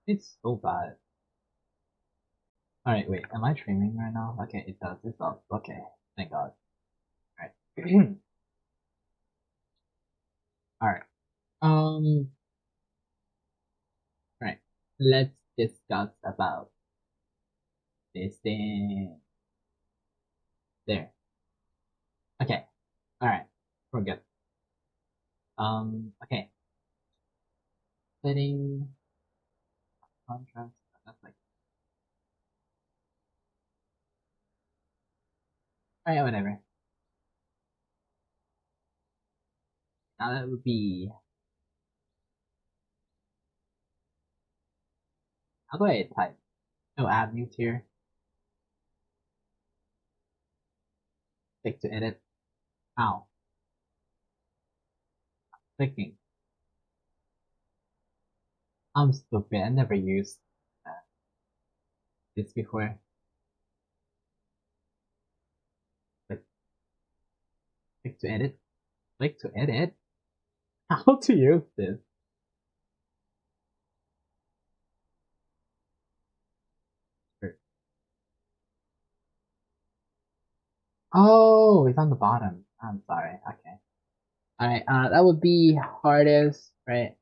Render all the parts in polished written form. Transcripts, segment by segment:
It's so bad. Alright, wait, am I streaming right now? Okay, it does. It's up. Okay, thank God. Alright. Alright. Um, right. Let's discuss about this thing. There. Okay. Alright. We're good. Okay. Setting contrast. That's like, alright, whatever. Now that would be, how do I type? No avenues here. Click to edit. Ow. Clicking. I'm stupid. I never used uh, this before. Click, click to edit. Click to edit. How to use this? Oh, it's on the bottom. I'm sorry. Okay. Alright, that would be hardest, right?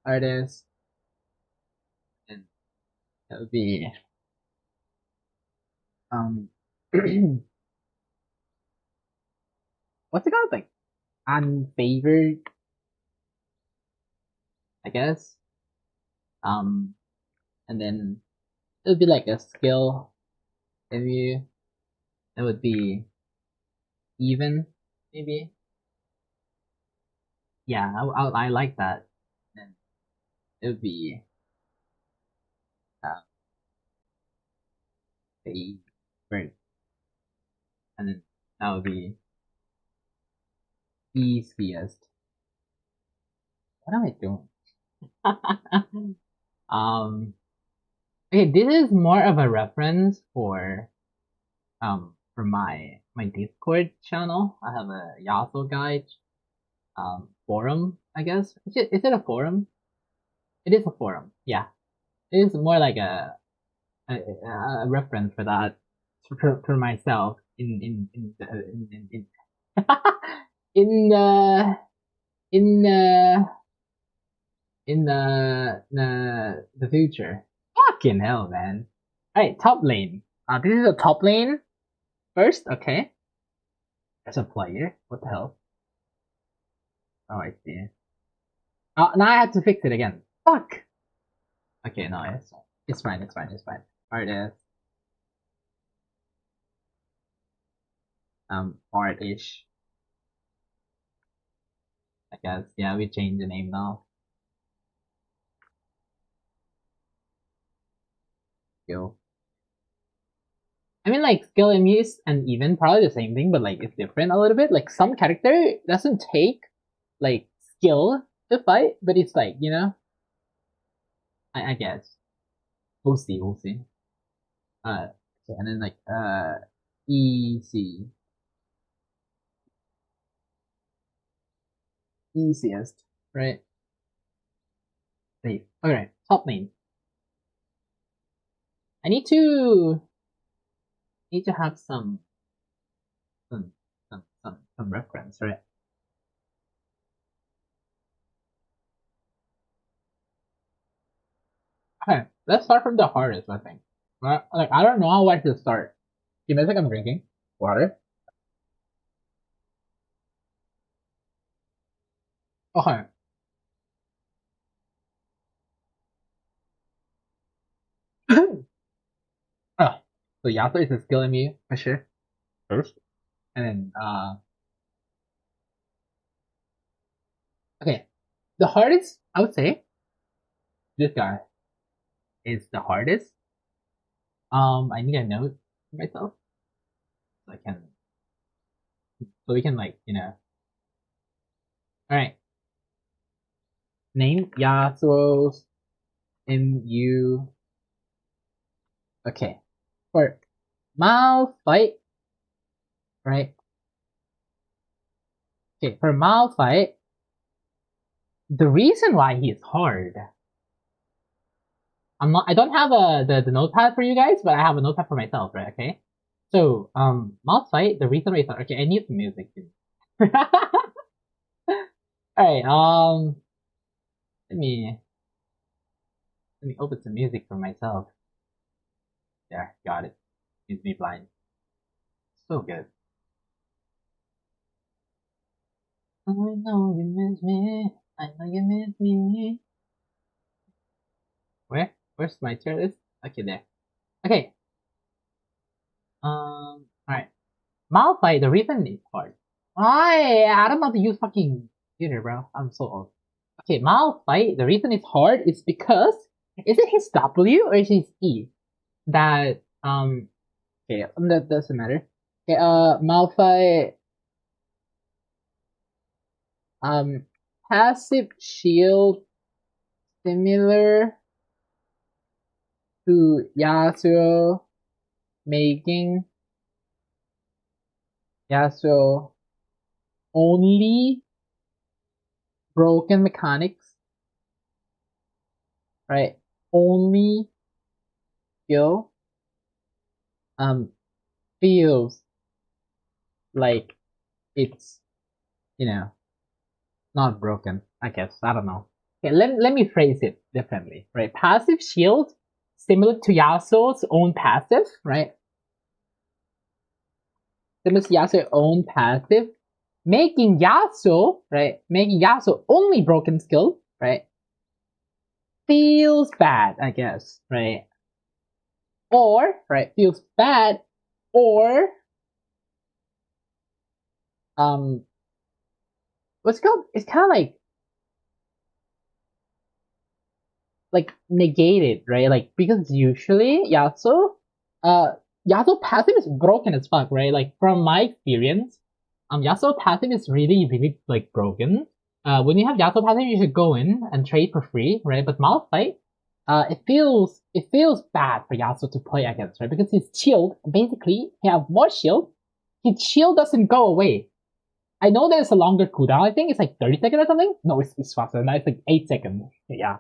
Hardest. And that would be, um, what's it called? Like, unfavored, I guess. Um, and then it would be like a skill. If you, it would be even, maybe. Yeah, I like that. And it would be, uh, favorite. And then that would be easiest. What am I doing? um, okay, this is more of a reference for my Discord channel. I have a yasuo guide forum, I guess. Is it a forum? It is a forum. Yeah, it is more like a reference for that for myself in in in the future. Fucking hell, man. Alright, top lane. This is a top lane first. Okay, there's a player. What the hell? Oh, I see. Now I have to fix it again. Fuck. Okay, no, it's fine. It's fine. It's fine. Artist. Artish. I guess. Yeah, we changed the name now. Skill. I mean, like skill and muse and even probably the same thing, but like it's different a little bit. Like some character doesn't take like skill to fight, but it's like I guess we'll see. We'll see. Okay, and then like easy, easiest, right? Safe. Okay, top lane. I need to have some some reference, right? Okay, let's start from the hardest, I think. Like I don't know how I should start. Give me a second, I'm drinking water. Okay. Oh, so Yasuo is a skill in me for sure. First. And then okay. The hardest I would say this guy is the hardest. I need a note for myself so I can so we can like, Alright. Name Yasuo's MU. Okay. For Malphite, right? Okay, for Malphite, the reason why he's hard I don't have the notepad for you guys, but I have a notepad for myself, right? Okay. So, mouse fight, the reason we thought, okay, I need the music too. Alright, let me, let me open some music for myself. There, got it. Needs me blind. So good. I know you miss me. I know you miss me. Where's my tier list? Okay, there. Okay. Alright. Malphite, the reason is hard. I don't know how to use fucking computer, bro. I'm so old. Okay, Malphite, the reason it's hard is because, is it his W or is it his E? That, okay, that doesn't matter. Okay, Malphite, passive shield similar to Yasuo, making Yasuo only broken mechanics, right? Only skill, feels like it's, you know, not broken, I guess. I don't know. Okay, let me phrase it differently, right? Passive shield, similar to Yasuo's own passive, right? Similar to Yasuo's own passive, making Yasuo, right? Making Yasuo only broken skill, right? Feels bad, I guess, right? Or, right, feels bad, or, what's it called? It's kind of like negated, right? Like, because usually Yasuo passive is broken as fuck, right? Like, from my experience, Yasuo passive is really, really, like, broken. When you have Yasuo passive, you should go in and trade for free, right? But Malphite, it feels bad for Yasuo to play against, right? Because his shield, basically, he have more shield, his shield doesn't go away. I know there's a longer cooldown, I think it's like 30 seconds or something? No, it's faster than that, it's like 8 seconds, yeah.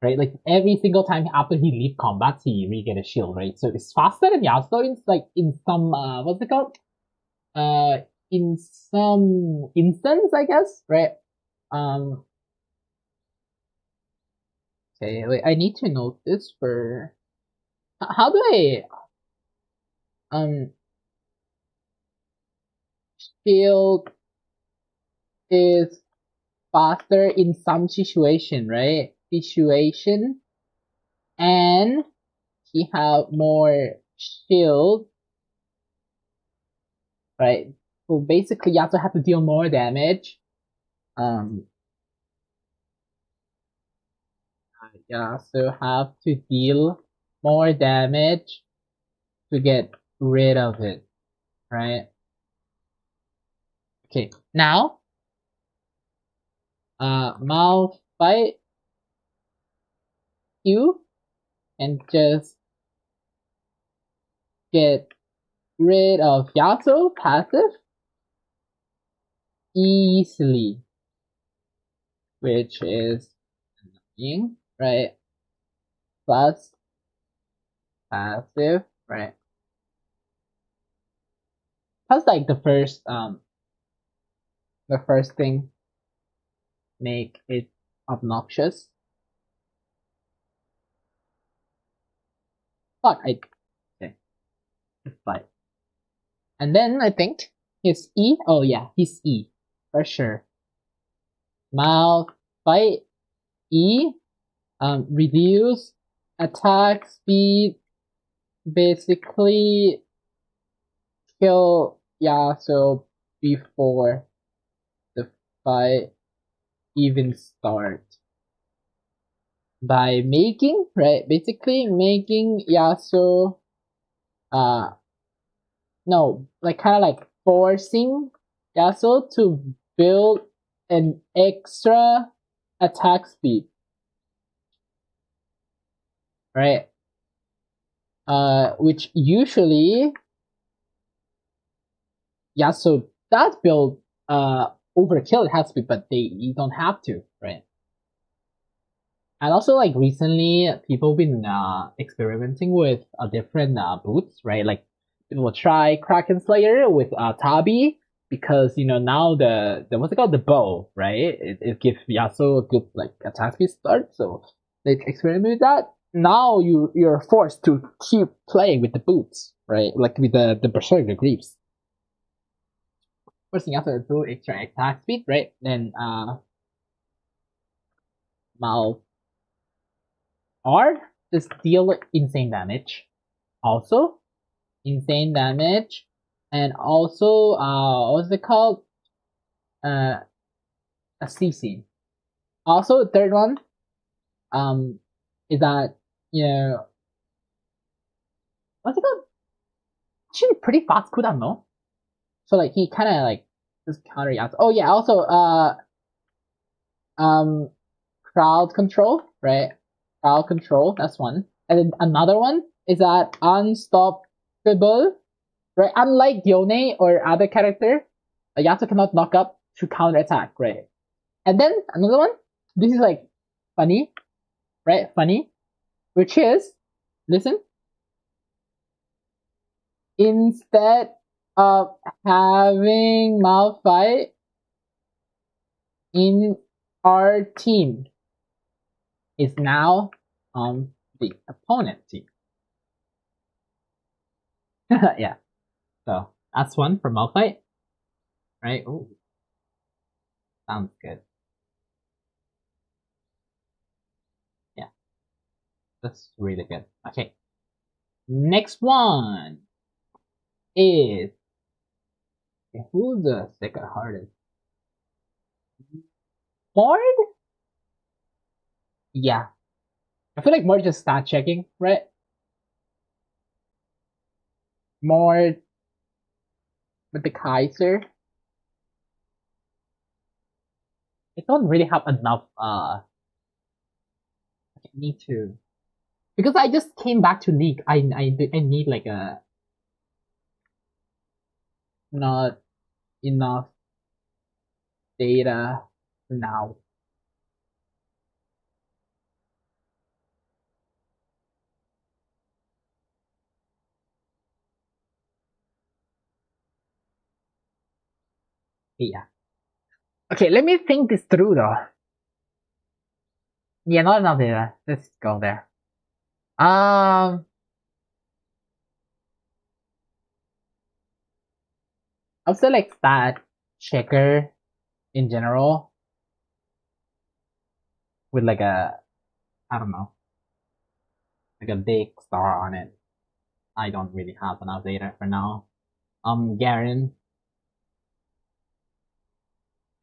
Right, like every single time after he leave combat, he re-get a shield, right? So it's faster than Yasuo in like in some what's it called? In some instance, I guess, right? Um, okay, wait, I need to note this for how do I um shield is faster in some situation, right? Situation, and he have more shield, right? So basically, Yasuo have to deal more damage. Yasuo have to deal more damage to get rid of it, right? Okay, now, Malphite you and just get rid of Yasuo passive easily, which is annoying, right? Plus passive, right? Plus like the first thing make it obnoxious. Fuck, okay, it's fine. And then I think his E, oh yeah, his E, for sure. Malphite E, reduce attack speed, basically kill Yasuo before the fight even start. By making, right, basically making Yasuo, no, like kind of like forcing Yasuo to build an extra attack speed, right? Which usually Yasuo does build overkill attack speed, but you don't have to, right? And also, like recently, people been experimenting with different boots, right? Like people will try Kraken Slayer with Tabi because now the what's it called, the bow, right? It gives Yasuo a good like attack speed start, so they experiment with that. Now you're forced to keep playing with the boots, right? Like with the Berserker Greaves. First thing after do extra attack speed, right? Then Mal R just deal insane damage. Also, insane damage, and also what's it called? Uh, a CC. Also, the third one is that what's it called? Actually, pretty fast cooldown, no? So like he kind of like just counter Yasuo. Oh yeah, also um crowd control, right? Crowd control, that's one. And then another one is that unstoppable, right? Unlike Yone or other character, Yasuo cannot knock up to counter attack, right? And then another one, this is like funny, right? Funny, which is, listen, instead of having Malphite in our team, is now on the opponent team. Yeah, so that's one for Malphite, right? Ooh, sounds good. Yeah, that's really good. Okay, next one is, who's the second hardest? Mord? Yeah, I feel like Mord just stat checking, right? Mord with the Kaiser. I don't really have enough I need to, because I just came back to League. I need like a not enough data now. Yeah. Okay, let me think this through though. Yeah, not enough data. Let's go there. I'll say like stat checker in general with like a, I don't know, like a big star on it. I don't really have enough data for now. Garen,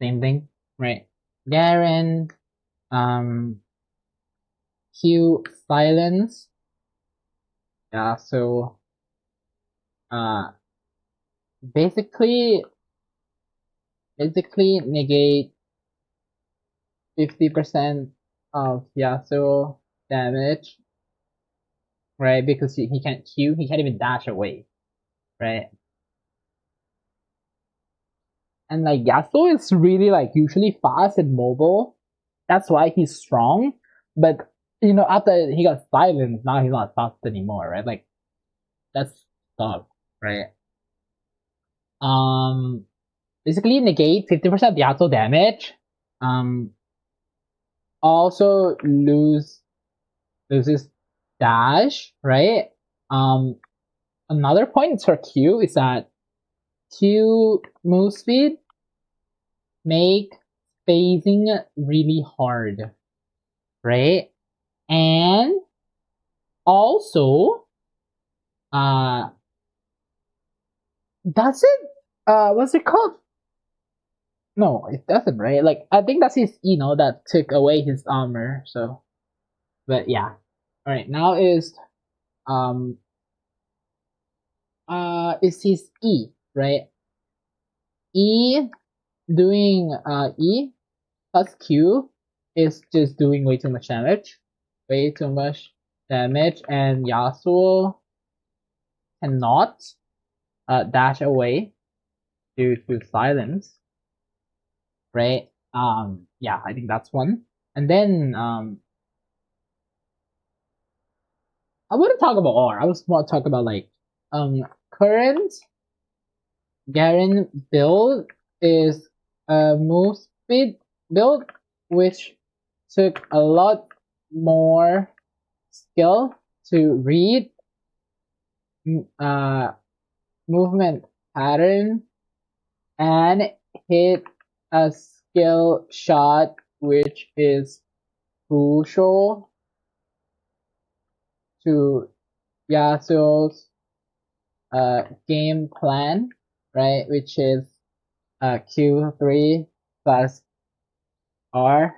same thing, right? Garen, um, Q silence. Yeah, so uh, basically, negate 50% of Yasuo damage, right? Because he can't Q, he can't even dash away, right? And like Yasuo is really like usually fast and mobile. That's why he's strong. But after he got silenced, now he's not fast anymore, right? Like that's tough, right? Um, basically negate 50% of Yasuo damage. Um, also loses dash, right? Another point for Q is that Q move speed make phasing really hard, right? And also, uh, does it, what's it called? No, it doesn't, right? Like, I think that's his, that took away his armor, so, but yeah. Alright, now um, is his E, right? E, doing, E plus Q is just doing way too much damage. Way too much damage, and Yasuo cannot dash away due to silence, right? Yeah, I think that's one. And then I wouldn't talk about R. I was more talk about like current Garen build is a move speed build, which took a lot more skill to read uh movement pattern and hit a skill shot, which is crucial to Yasuo's game plan, right? Which is Q3 plus R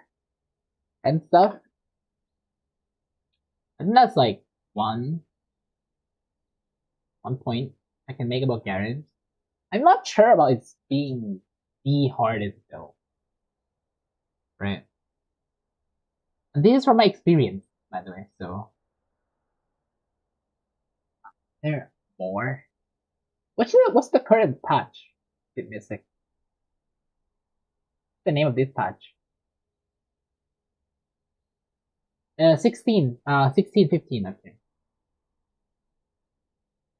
and stuff. I think that's like one point I can make about Garen. I'm not sure about it being the hardest though. Right? And this is from my experience, by the way, so there are more. What's the current patch? Bit missing. The name of this patch? 16, 15, okay.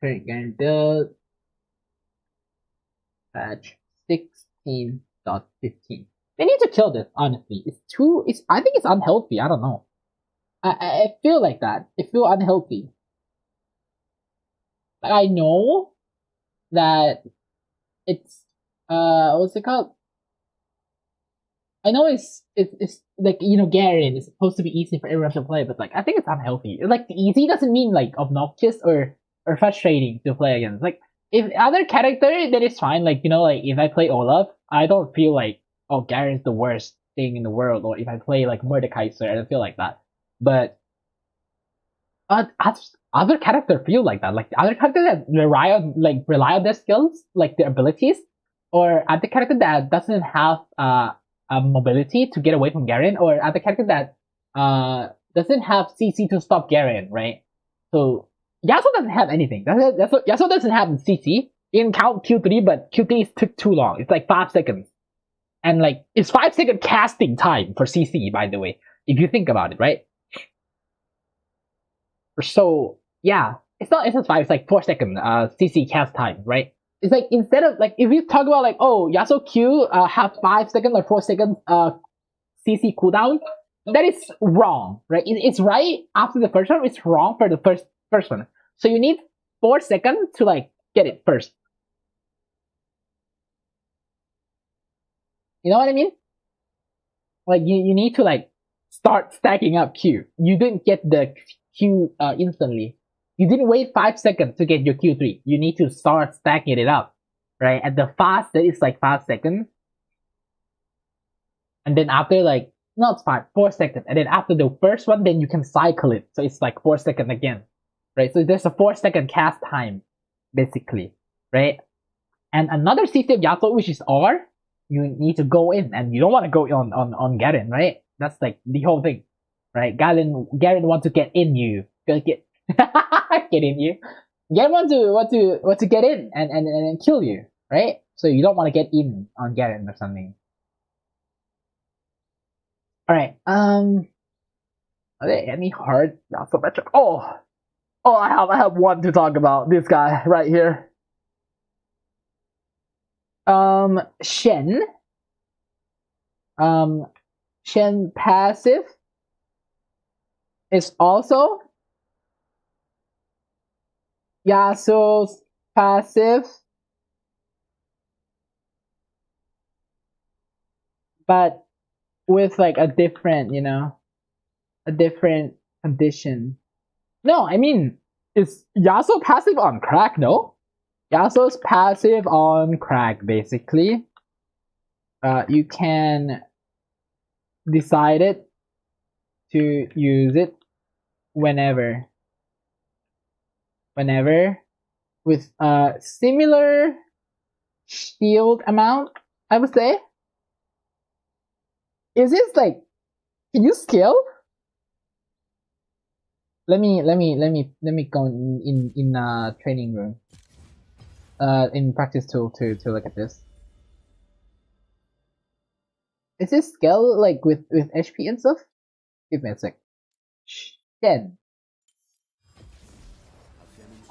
Current Garen build patch 16.15. They need to kill this, honestly. I think it's unhealthy, I don't know. I feel like that. It feel unhealthy. Like, I know that it's, what's it called? I know it's like, you know, Garen is supposed to be easy for everyone to play, but like, I think it's unhealthy. Like, easy doesn't mean like obnoxious or frustrating to play against. Like, if other character, then it's fine. Like, you know, like if I play Olaf, I don't feel like, oh, Garen's the worst thing in the world. Or if I play like Mordekaiser, I don't feel like that. But other character feel like that. Like other character that rely on their skills, like their abilities, or other character that doesn't have a mobility to get away from Garen, or other character that doesn't have CC to stop Garen, right? So Yasuo doesn't have anything. Yasuo doesn't have CC. You can count Q3, but Q3 took too long. It's like 5 seconds. And like, it's 5-second casting time for CC, by the way, if you think about it, right? So yeah, it's not 5, it's like 4-second CC cast time, right? It's like, instead of like, if you talk about like, oh, Yasuo Q have 5 seconds or 4 seconds CC cooldown, that is wrong, right? It's right after the first one, it's wrong for the first one. So you need 4 seconds to like get it first. You know what I mean? Like, you need to like start stacking up Q. You didn't get the Q instantly. You didn't wait 5 seconds to get your Q3. You need to start stacking it up, right? At the fastest, it's like 5 seconds. And then after like, not 4 seconds. And then after the first one, then you can cycle it. So it's like 4 seconds again, right? So there's a 4-second cast time, basically, right? And another CC of Yasuo, which is R, you need to go in, and you don't want to go on Garen, right? That's like the whole thing, right? Garen wants to get in you, get get in you. Garen want to get in and kill you, right? So you don't want to get in on Garen or something. All right. Are there any hard Yasuo matchup? Oh, I have one to talk about. This guy right here. Shen. Shen passive is also Yasuo's passive, but with like a different, a different condition. No, I mean, is Yasuo passive on crack? No, Yasuo's passive on crack, basically. You can decide it to use it whenever with a similar shield amount, I would say. Is this like, can you scale? Let me go in training room. In practice tool to look at this. Is this scale like with HP and stuff? Give me a sec. Shen.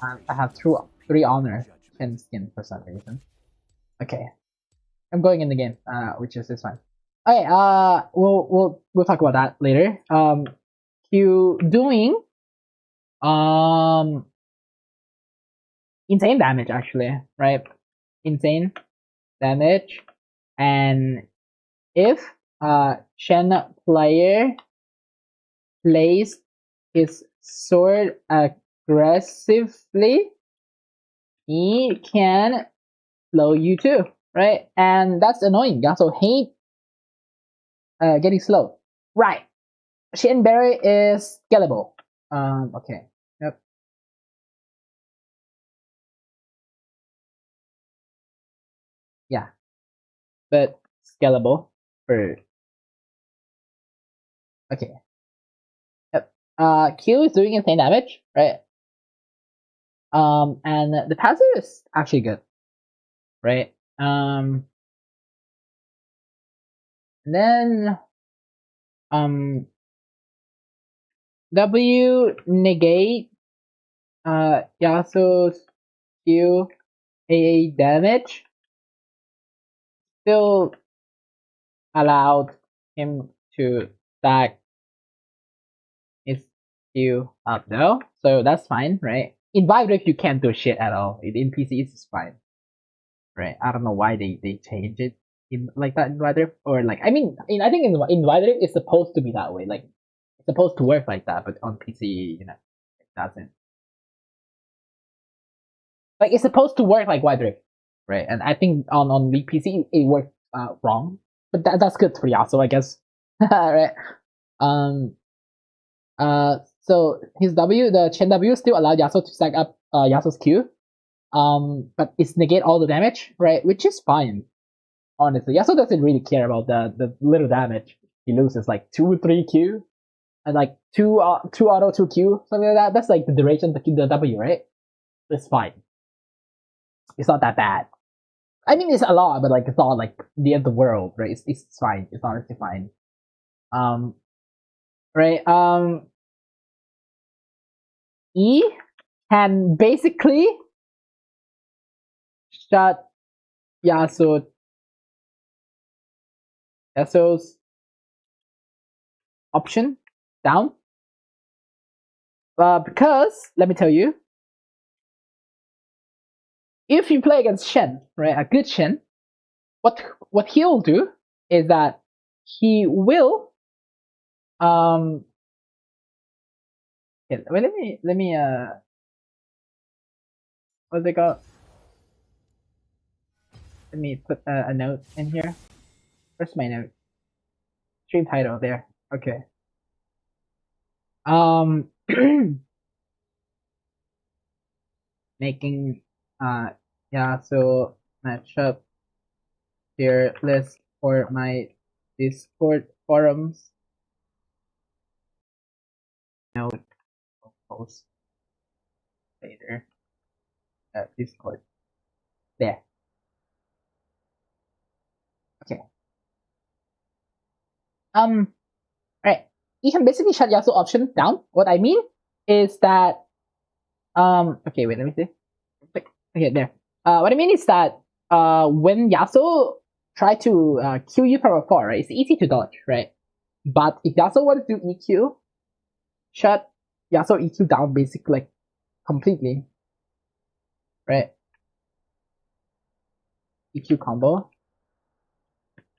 I have three honor Shen skin for some reason. Okay, I'm going in the game, which is this one. Okay, we'll talk about that later. Q doing um insane damage actually, right? Insane damage, and if Shen player plays his sword aggressively, he can slow you too, right? And that's annoying. Yasuo hate getting slow. Right. Shen Berry is scalable. Okay. Yep. Yeah. But scalable for okay. Yep. Q is doing insane damage, right? And the passive is actually good, right? And then W negate Yasuo's Q AA damage still allowed him to stack his Q up though, so that's fine, right? In Vive you can't do shit at all. In PC it's fine, right? I don't know why they changed it in like that in Vive, or like I mean, I think in Vive it's supposed to be that way, like it's supposed to work like that, but on PC, it doesn't. Like it's supposed to work like Wild Rift, right? And I think on League PC it worked wrong, but that's good for Yasuo, I guess, right? Um, so his W, the Chen W, still allowed Yasuo to stack up Yasuo's Q, but it's negate all the damage, right? Which is fine, honestly. Yasuo doesn't really care about the little damage he loses, like 2-3 Q, and like two auto 2 Q, something like that. That's like the duration of the W, right? It's fine. It's not that bad. I mean, it's a lot, but like it's not like the end of the world, right? It's fine. It's honestly fine. Um, right. E can basically shut Yasuo Yasuo's option down. Because let me tell you, if you play against Shen, right, a good Shen, what he'll do is that he will yeah, wait, let me what's it called? Let me put a note in here. Where's my note? Stream title there. Okay. Making yeah, so matchup tier list for my Discord forums. Note, I'll post later at Discord. There. Okay. Right. You can basically shut Yasuo option down. What I mean is that okay, wait, let me see. Okay, there. What I mean is that when Yasuo try to Q you from afar, right, it's easy to dodge, right? But if Yasuo wants to EQ, shut Yasuo EQ down basically like completely, right? EQ combo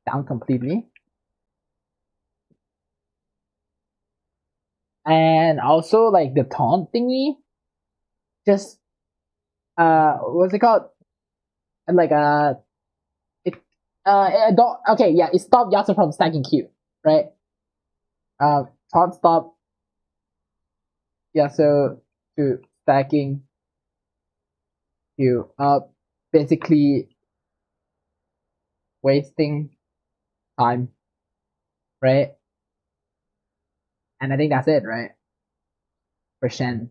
down completely. And also like the taunt thingy, just what's it called? Like it don't okay, yeah, it stopped Yasuo from stacking Q, right? Taunt stop Yasuo to stacking Q up, basically wasting time, right? And I think that's it, right? For Shen.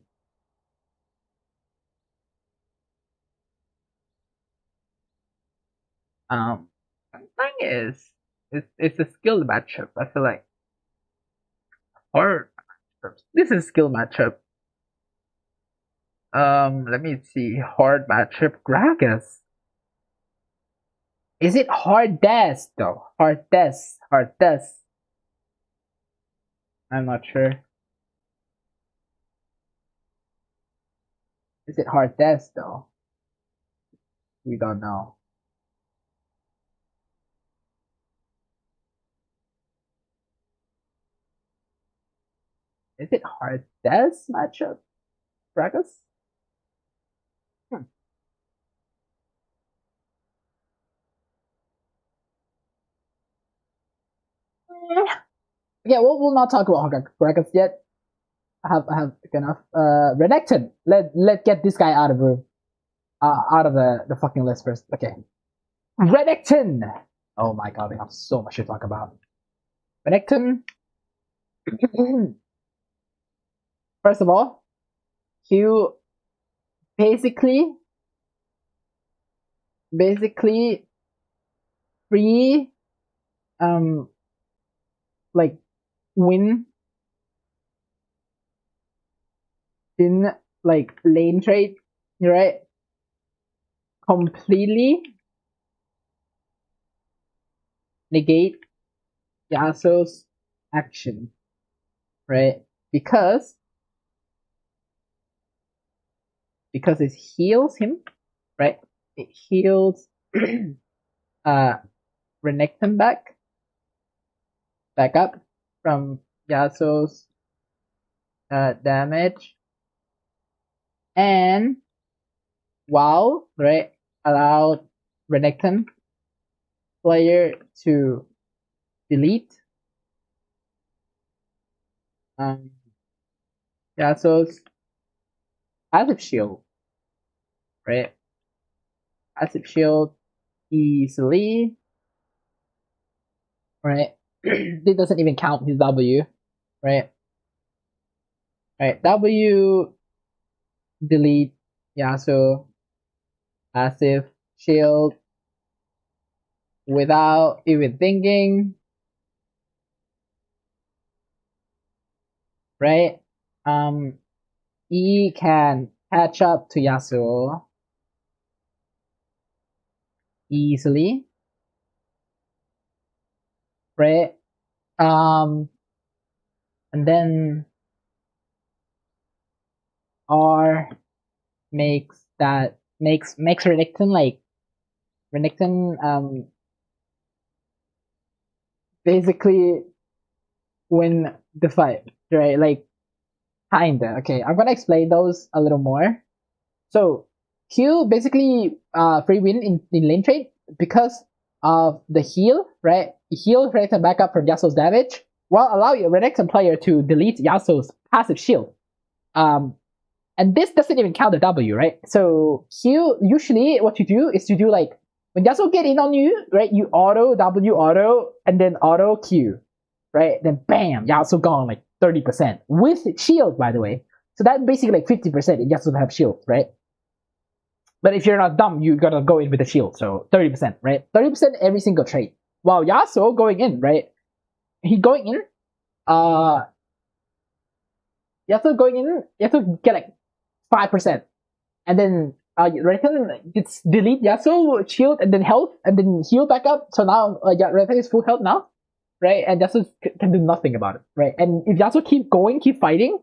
The thing is, it's a skill matchup. I feel like, or this is skill matchup. Let me see. Hard matchup, Gragas. Is it Hardest though? Hardest. Hardest. I'm not sure. Is it Hardest though? We don't know. Is it Hardest matchup, Gragas? Hmm. Yeah, we'll not talk about Gragas yet. I have enough. Renekton. Let get this guy out of room. Out of the fucking list first. Okay. Renekton. Oh my god, we have so much to talk about. Renekton. First of all, Q basically free um like win in like lane trade, right? Completely negate Yasuo's action, right? Because it heals him, right? It heals Renekton back up from Yasuo's damage, and wow, right, allowed Renekton player to delete Yasuo's passive shield, right? Passive shield easily, right? It doesn't even count his W, right? Right, W delete Yasuo passive shield without even thinking, right? E can catch up to Yasuo easily, right? And then R makes Renekton basically win the fight, right? Like kinda. Okay, I'm gonna explain those a little more. So Q basically free win in lane trade because of the heal, right? Heal Renekton back up from Yasuo's damage while allowing a Renekton player to delete Yasuo's passive shield. And this doesn't even count the W, right? So Q, usually what you do is you do like, when Yasuo get in on you, right, you auto W auto, and then auto Q, right? Then bam, Yasuo gone like 30%. With shield, by the way. So that's basically like 50% if Yasuo have shield, right? But if you're not dumb, you gotta go in with the shield, so 30%, right? 30% every single trade. While Yasuo going in, right? He going in, Yasuo going in, Yasuo get like 5%. And then Renekton gets delete Yasuo, shield, and then health, and then heal back up. So now Renekton is full health now, right? And Yasuo can do nothing about it, right? And if Yasuo keep going, keep fighting,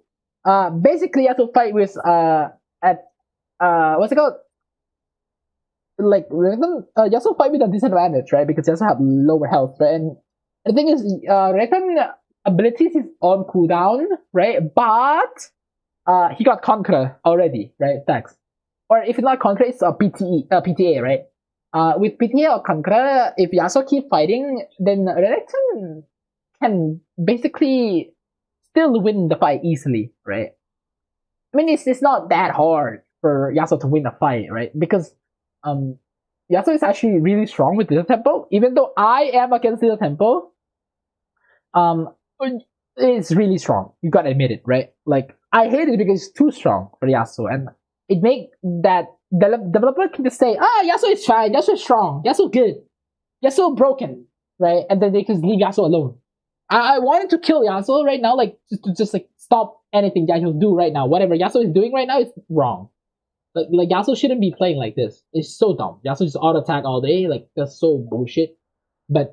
basically Yasuo fight with at what's it called? Like Yasuo fight with a disadvantage, right? Because Yasuo have lower health, right? And the thing is, Renekton abilities is on cooldown, right? But he got Conqueror already, right? Thanks. Or if it's not Conqueror, it's a PTA, right? With PTA or Conqueror, if Yasuo keep fighting, then Renekton can basically still win the fight easily, right? I mean, it's not that hard for Yasuo to win a fight, right? Because Yasuo is actually really strong with Little Tempo. Even though I am against Little Tempo, it's really strong. You gotta admit it, right? Like, I hate it because it's too strong for Yasuo, and it make that developer can just say, Yasuo is fine, Yasuo is strong, Yasuo good, Yasuo broken, right? And then they just leave Yasuo alone. I wanted to kill Yasuo right now, like just like stop anything that he'll do right now. Whatever Yasuo is doing right now is wrong. Like Yasuo shouldn't be playing like this. It's so dumb. Yasuo just auto attack all day. Like that's so bullshit. But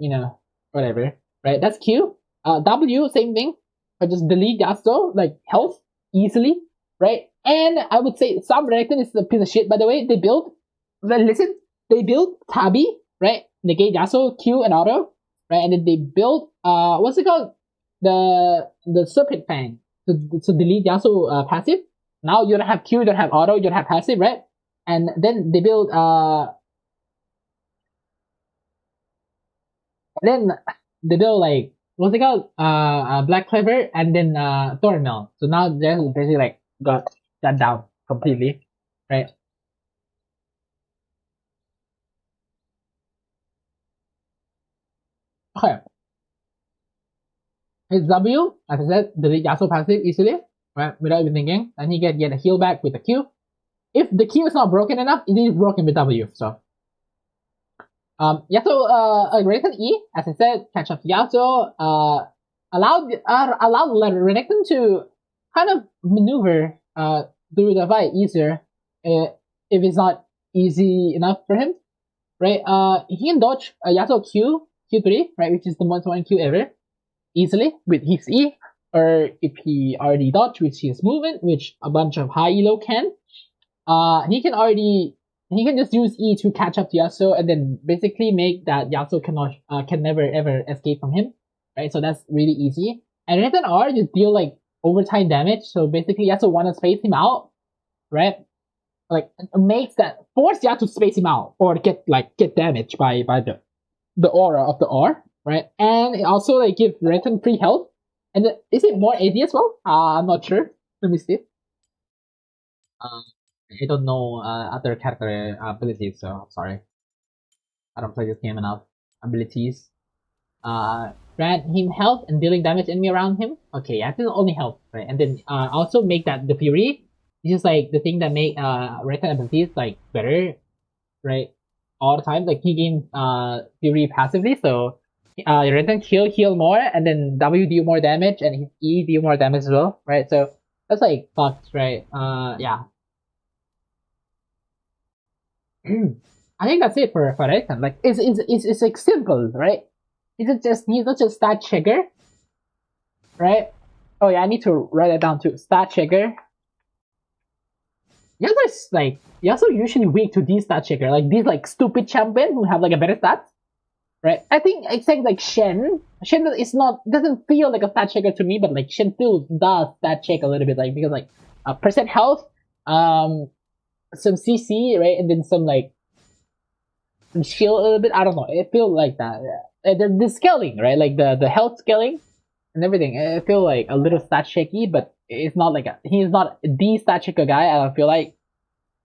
whatever. Right? That's Q. W, same thing. I just delete Yasuo, like health easily, right? And I would say some Renekton is a piece of shit. By the way, they build. Well, listen, they build Tabi, right? Negate Yasuo, Q, and auto, right? And then they build what's it called? The Serpent Fang. So delete Yasuo passive. Now you don't have Q, you don't have auto, you don't have passive, right? And then they build then they build like what's it called? Black Clever and then Thornmill. So now they're basically like got that down completely, right? Okay. His W, as I said, delete Yasuo passive easily, right? Without even thinking. And he get a heal back with the Q. If the Q is not broken enough, it is broken with W. So Yasuo Renekton E, as I said, catch up to Yasuo, allowed Renekton to kind of maneuver through the fight easier if it's not easy enough for him, right? He can dodge Yasuo Q3, right, which is the most one Q ever, easily with his E, or if he already dodged with his movement, which a bunch of high elo can, he can just use E to catch up to Yasuo and then basically make that Yasuo can never ever escape from him, right? So that's really easy. And Renekton R just deal like overtime damage, so basically Yasuo wanna space him out, right? Like makes that force Yasuo to space him out or get damaged by the aura of the R, right? And it also like give Renekton free health. And is it more AD as well? I'm not sure. Let me see. I don't know other character abilities, so sorry. I don't play this game enough. Abilities. Grant him health and dealing damage enemy around him. Okay, yeah, this is only health, right? And then also make that the Fury. This is like the thing that make Renekton abilities like better, right? All the time. Like he gains Fury passively, so Renekton heal more, and then W deal more damage, and his E deal more damage as well, right? So that's like fucked, right? Yeah. I think that's it for Renekton. Like it's like simple, right? He's not just stat checker, right? Oh yeah, I need to write it down too. Stat checker. Yasuo usually weak to these stat checker, like these like stupid champion who have like a better stats, right? I think like Shen is not doesn't feel like a stat checker to me, but like Shen still does stat check a little bit, like because like percent health, some CC, right, and then some shield a little bit. I don't know. It feels like that. Yeah. The scaling, right? Like the health scaling and everything. It feels like a little stat shaky, but it's not like he's not the stat checker guy. I don't feel like,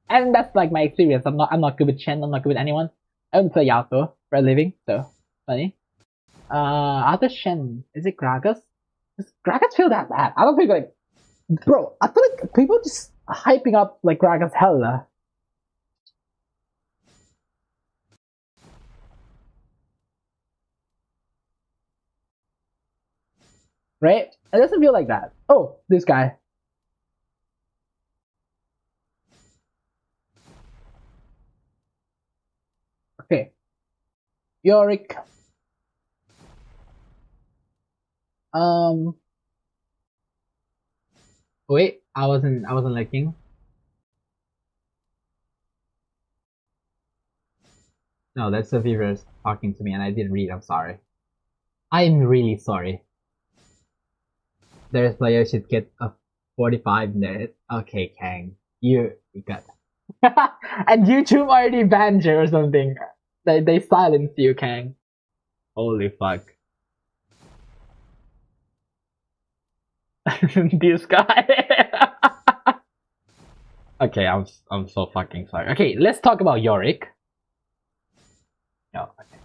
and that's like my experience. I'm not good with Chen. I'm not good with anyone. I don't play Yasuo for a living, so funny. Other Shen, is it Gragas? Does Gragas feel that bad? I don't think like, bro. I feel like people just hyping up like Gragas hella. Right? It doesn't feel like that. Oh, this guy. Okay. Yorick. Wait, I wasn't looking. No, that's the viewers talking to me and I didn't read. I'm sorry. I'm really sorry. Their player should get a 45 net. Okay, Kang. You got and YouTube already banned you or something. They silenced you, Kang. Holy fuck. This guy. Okay, I'm so fucking sorry. Okay, let's talk about Yorick. No, okay.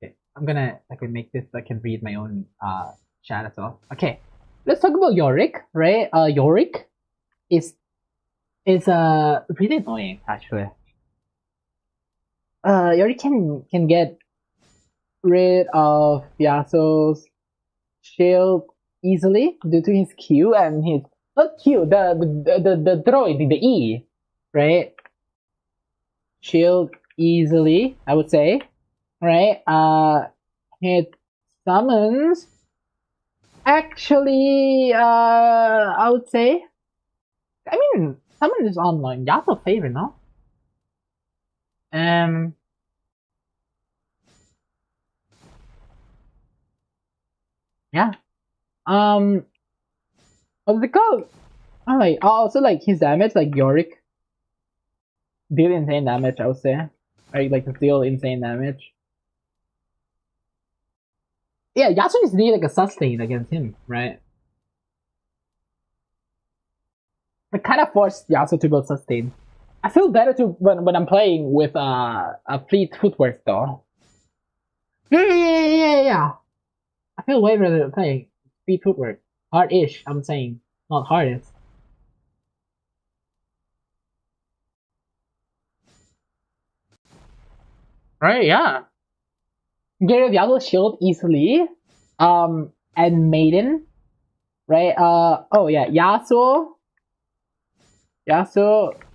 Okay, I can make this, I can read my own chat as well. Okay, let's talk about Yorick, right? Yorick is really annoying actually. Yorick can get rid of Yasuo's shield easily due to his Q and his not Q, the droid, the E, right? Shield easily, I would say, right? Hit summons. Actually, I would say, I mean, summon is on like Yasuo favor, no? Yeah. What's it called? Oh, like also like his damage, like Yorick deal insane damage. I would say, right? Like deal insane damage. Yeah, Yasuo is need like a sustain against him, right? I kind of forced Yasuo to go sustain. I feel better to when I'm playing with a fleet footwork though. Yeah. I feel way better playing fleet footwork. Hard-ish, I'm saying, not hardest. Right? Yeah. Get rid of Yasuo's shield easily. And Maiden, right? Oh yeah, Yasuo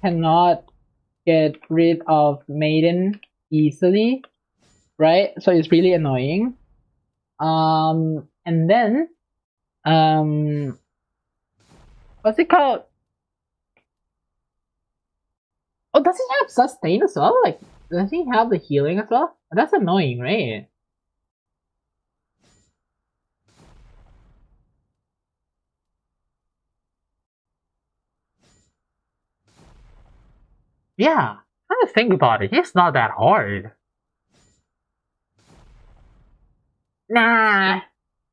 cannot get rid of Maiden easily, right? So it's really annoying. And then, what's it called? Oh, does he have sustain as well? Like, does he have the healing as well? That's annoying, right? Yeah, I just think about it. It's not that hard. Nah.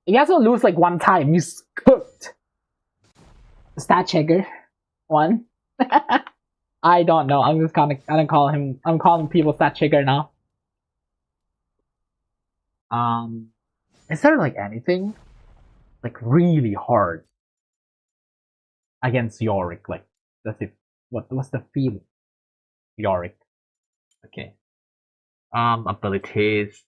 You guys will lose like one time. You cooked. Stat checker. One. I don't know. I'm just kind of. I don't call him. I'm calling people stat checker now. Um, is there like anything like really hard against Yorick? Like, does it? What's the feeling? Yorick. Okay. Abilities.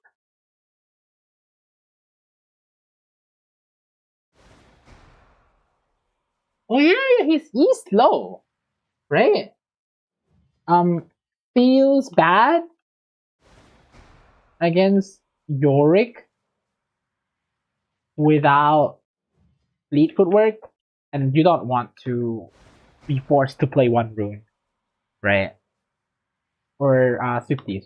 Oh yeah, he's slow, right? Um, feels bad against Yorick without lead footwork, and you don't want to be forced to play one rune, right? Or Swifties.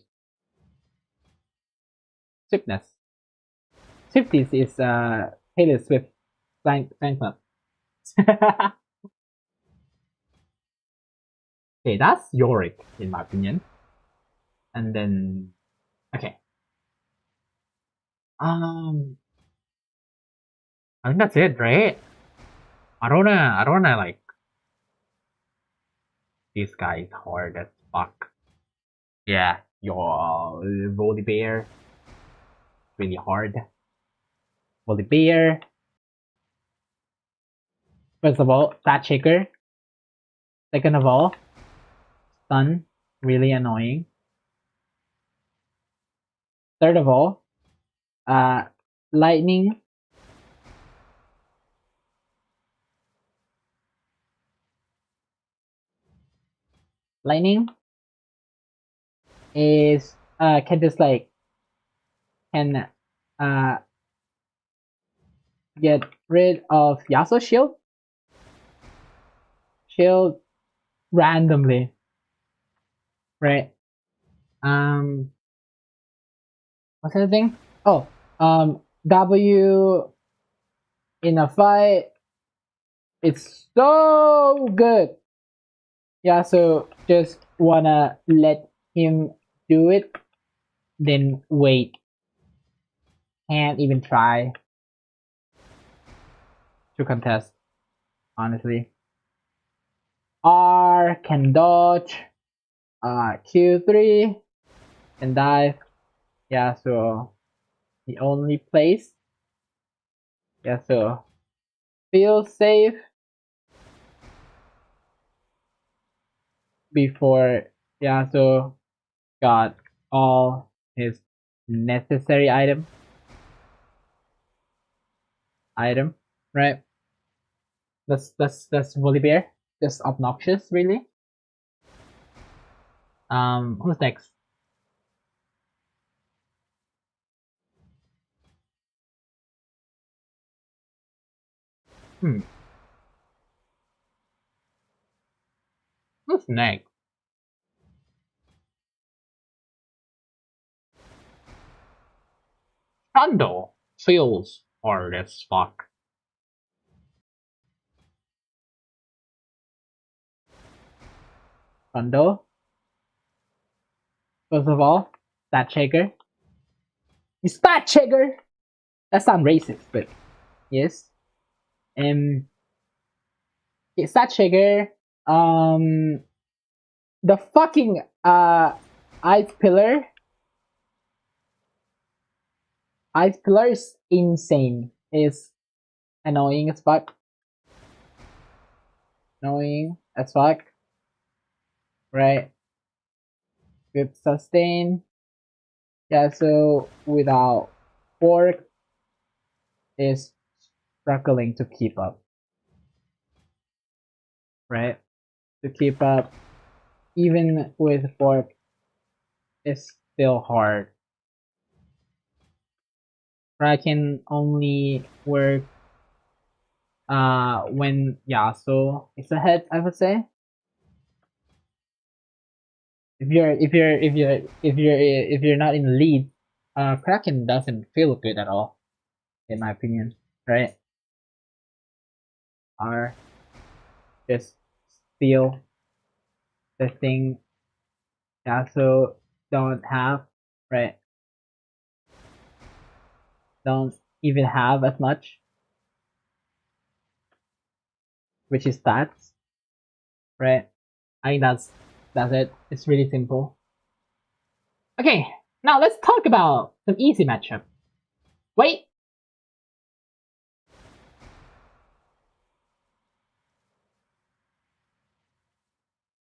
Swiftness. Swifties is Taylor Swift fan club. Okay, that's Yorick in my opinion. And then okay. I think that's it, right? I don't wanna like this guy is hard as fuck. Yeah, your Volley Bear. Really hard. Volley Bear. First of all, Fat Shaker. Second of all, Stun. Really annoying. Third of all, uh, Lightning. Lightning is can just like can uh get rid of Yasuo shield randomly, right? Um, what's the other thing? Oh, W in a fight. It's so good. Yasuo just wanna let him do it, then wait. Can't even try to contest, honestly. R can dodge, Q3 can dive. Yeah, so the only place. Yeah, so feel safe before Yasuo got all his necessary items. item, right? That's Volibear. Just obnoxious, really. Who's next? Hmm. Who's next? Trundle feels hard as fuck. Trundle. First of all, Stat Shaker. You Stat Shaker! That sounds racist, but yes. Stat Shaker. Um, the fucking Ice Pillar. Ice Pillar is insane. It's annoying as fuck. Annoying as fuck. Right? With sustain. Yeah, so without fork is struggling to keep up. Right? To keep up even with fork is still hard. Can only work when Yasuo is ahead, I would say. If you're not in the lead, Kraken doesn't feel good at all, in my opinion, right? Or just steal the thing Yasuo don't have, right? Don't even have as much, which is stats, right? I think that's it. It's really simple. Okay, now let's talk about some easy matchup. Wait.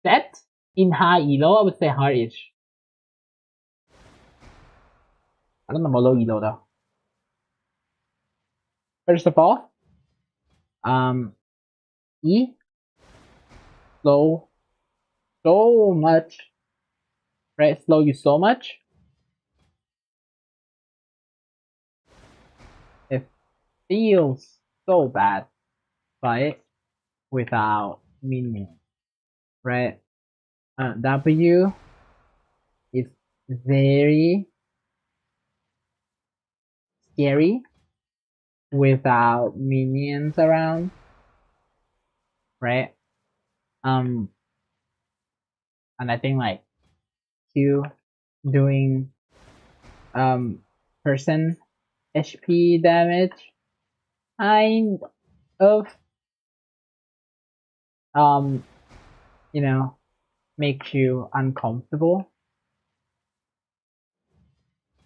That in high elo, I would say hard-ish. I don't know about low elo though. First of all, E slow so much, right? Slow you so much. It feels so bad, right? Without minion, right? W is very scary without minions around, right? And I think like Q doing person HP damage kind of you know makes you uncomfortable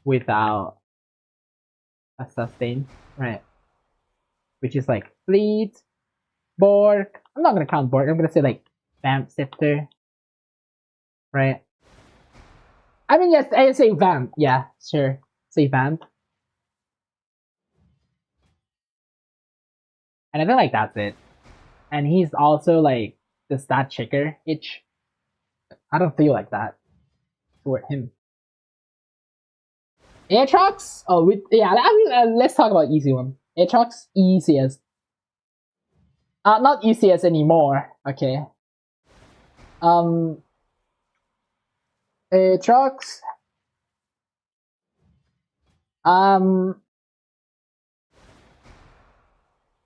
without a sustain, right? Which is like Fleet, Bork. I'm not gonna count Bork. I'm gonna say like Vamp Scepter, right? I mean, yes, I say Vamp. Yeah, sure. Say Vamp. And I feel like that's it. And he's also like the stat checker itch. I don't feel like that for him. Aatrox? Oh, yeah, let's talk about easy one. Aatrox, easiest. Not easiest anymore, okay. Aatrox,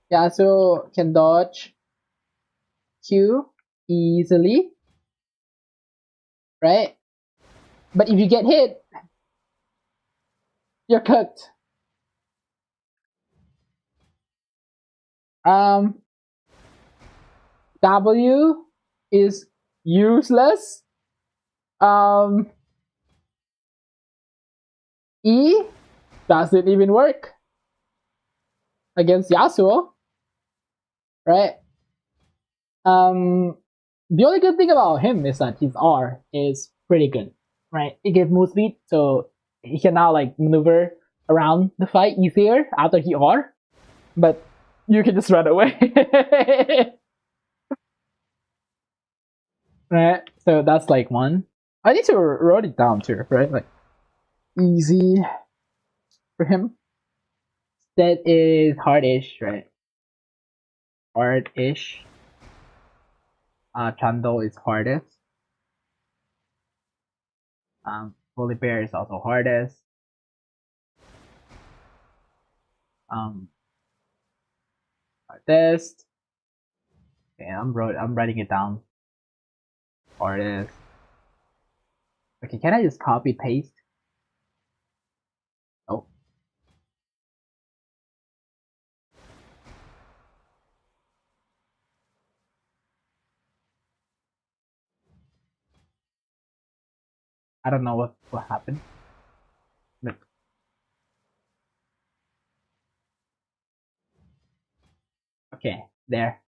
yeah, so can dodge Q easily, right? But if you get hit, you're cooked. W is useless. E doesn't even work against Yasuo, right? The only good thing about him is that his R is pretty good, right? It gives move speed, so he can now like maneuver around the fight easier after he R. but you can just run away. Right? So that's like one. I need to write it down too, right? Like easy for him. That is hard-ish, right? Hard-ish. Chando is hardest. Holy Bear is also hardest. Hardest. Okay, I'm writing it down. Hardest. Okay, can I just copy paste? Oh. I don't know what happened. But okay, there.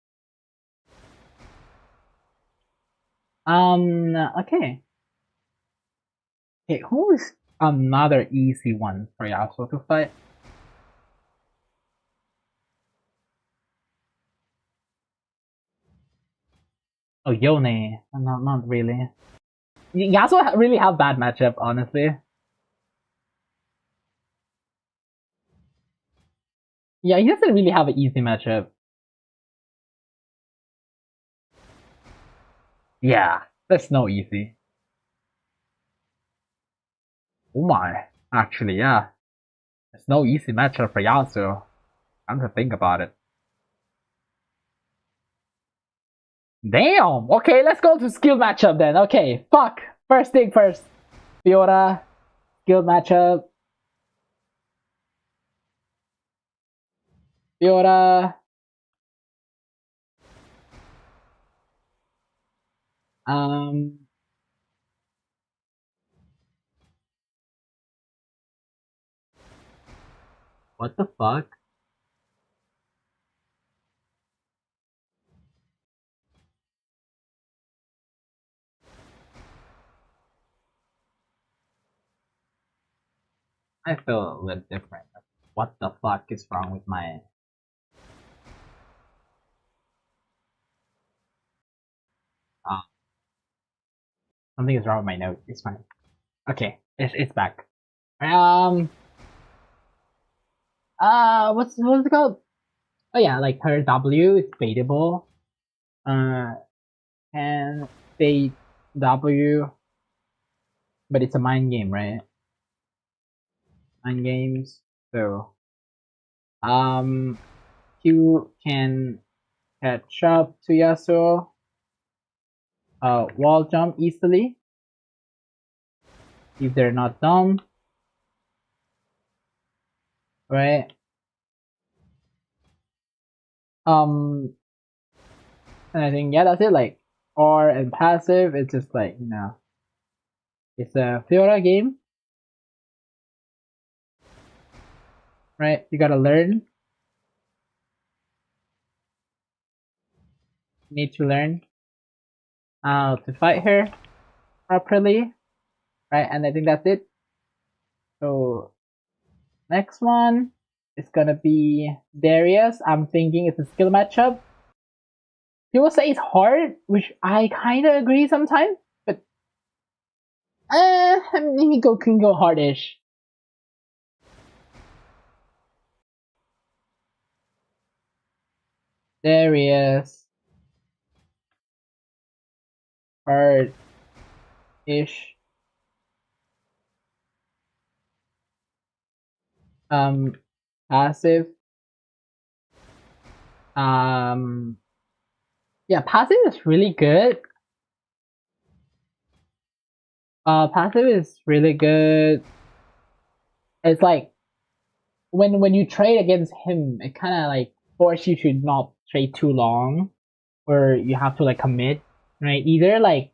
Okay. Okay, who is another easy one for Yasuo to fight? Oh, Yone. Not really. Yasuo really have bad matchup, honestly. Yeah, he doesn't really have an easy matchup. Yeah, there's no easy. Oh my. Actually, yeah. There's no easy matchup for Yasuo. I'm to think about it. Damn! Okay, let's go to skill matchup then. Okay, fuck. First thing first. Fiora, skill matchup. Fiora. Um. What the fuck? I feel a little different. What the fuck is wrong with my... something is wrong with my note. It's fine. Okay, it's back. What's it called? Oh yeah, like her W is baitable. And bait W, but it's a mind game, right? Mind games. So, Q can catch up to Yasuo. Wall jump easily if they're not dumb, right? And I think yeah, that's it. Like R and passive, it's just like it's a Fiora game, right? You gotta learn. You need to learn how to fight her properly, right? And I think that's it. So next one is gonna be Darius. I'm thinking it's a skill matchup. People say it's hard, which I kind of agree sometimes, but maybe can go hardish. Darius, hard-ish. Passive. Yeah, passive is really good. Passive is really good. It's like when you trade against him, it kind of like force you to not trade too long, or you have to like commit, right? Either like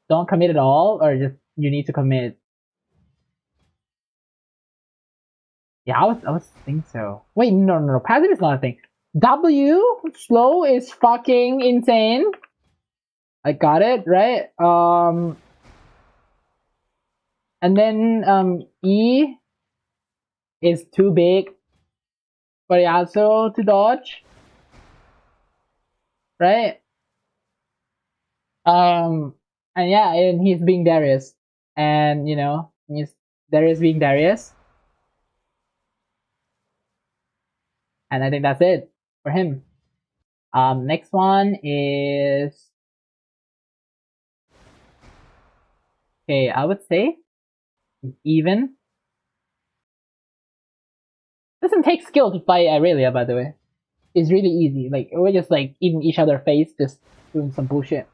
don't commit at all, or just you need to commit. Yeah, I was think so. Wait, no. Passive is not a thing. W slow is fucking insane. I got it right. And then E is too big. for Yasuo to dodge, right? And yeah, and he's being Darius, and you know, he's Darius being Darius, and I think that's it for him. Next one is okay. I would say even. Doesn't take skill to fight Aurelia, by the way. It's really easy. Like we're just like eating each other face, just doing some bullshit.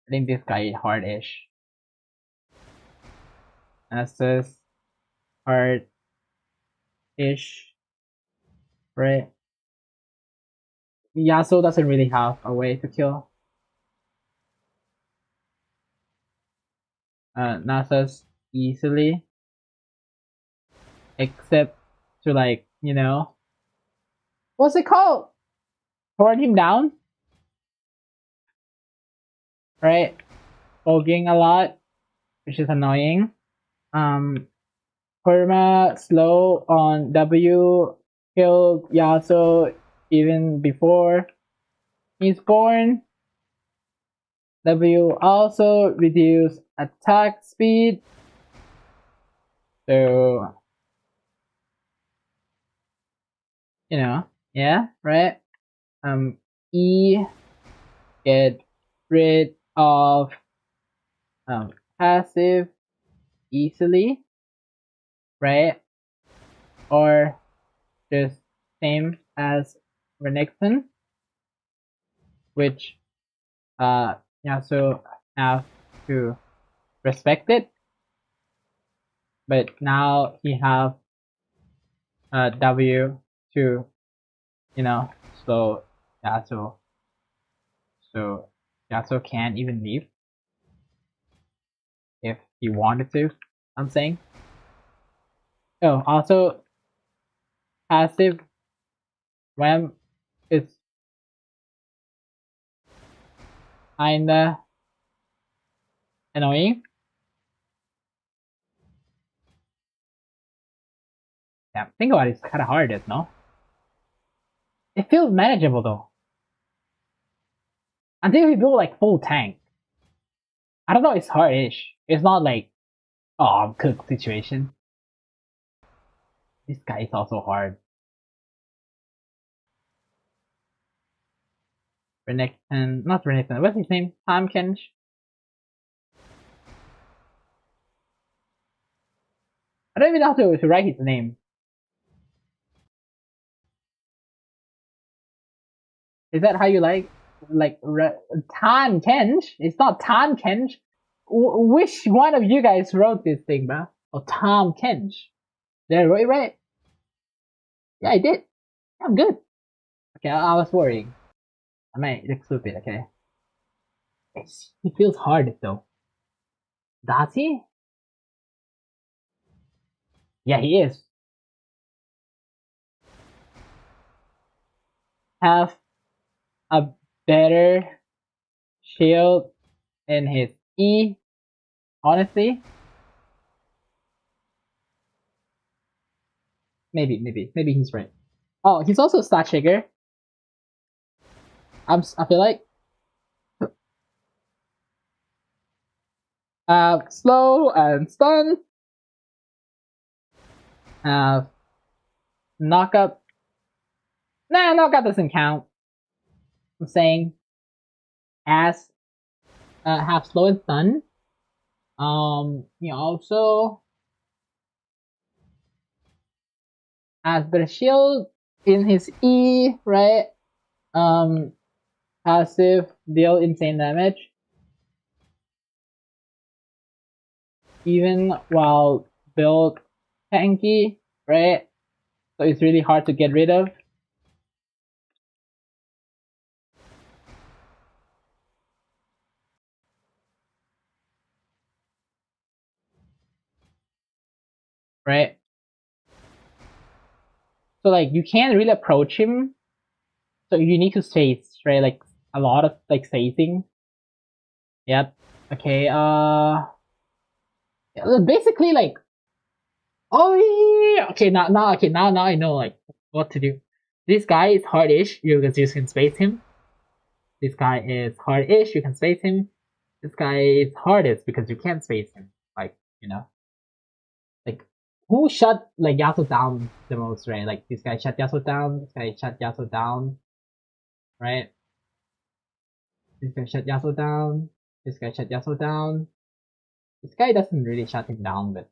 I think this guy is hard-ish. That's hard-ish, right? Yasuo doesn't really have a way to kill. Nasus easily, except to like, you know, what's it called? Throwing him down, right? Poking a lot, which is annoying. Kurma slow on W, killed Yasuo even before he's born. W also reduce attack speed. So, you know, yeah, right? E, get rid of passive easily, right? Or just same as Renekton, which Yasuo have to respect it. But now he have W to, you know, slow Yasuo. So Yasuo can't even leave if he wanted to, I'm saying. Oh, also passive Wham is kinda annoying. Yeah, think about it, it's kinda hard, no? It feels manageable though. Until you build like full tank. I don't know, it's hard-ish. It's not like, oh, I'm cooked situation. This guy is also hard. Renekton, not Renekton, what's his name? Tam Kench? I don't even know how to write his name. Is that how you like Tam Kench? It's not Tam Kench. Which one of you guys wrote this thing, bro? Oh, Tom Kench. Did I write it right? Yeah, I did. I'm good. Okay, I was worrying. I might look stupid, okay? He feels hard though. Does he? Yeah, he is. Have a better shield in his E, honestly. Maybe he's right. Oh, he's also a stat shaker. I feel like slow and stun. Knockup. Nah, knockup doesn't count. I'm saying as have slow and stun. He also has better shield in his E, right? Passive deal insane damage. Even while build tanky, right? So it's really hard to get rid of. Right? So like you can't really approach him. So you need to space, right? Like a lot of like spacing. Yep. Okay, basically like, oh yeah, okay, now I know like what to do. This guy is hardish, you can space him. This guy is hardish, you can space him. This guy is hardest because you can't space him. Like, you know, like who shut like Yasuo down the most, right? Like this guy shut Yasuo down, this guy shut Yasuo down, right? This guy shut Yasuo down, this guy shut Yasuo down. This guy doesn't really shut him down, but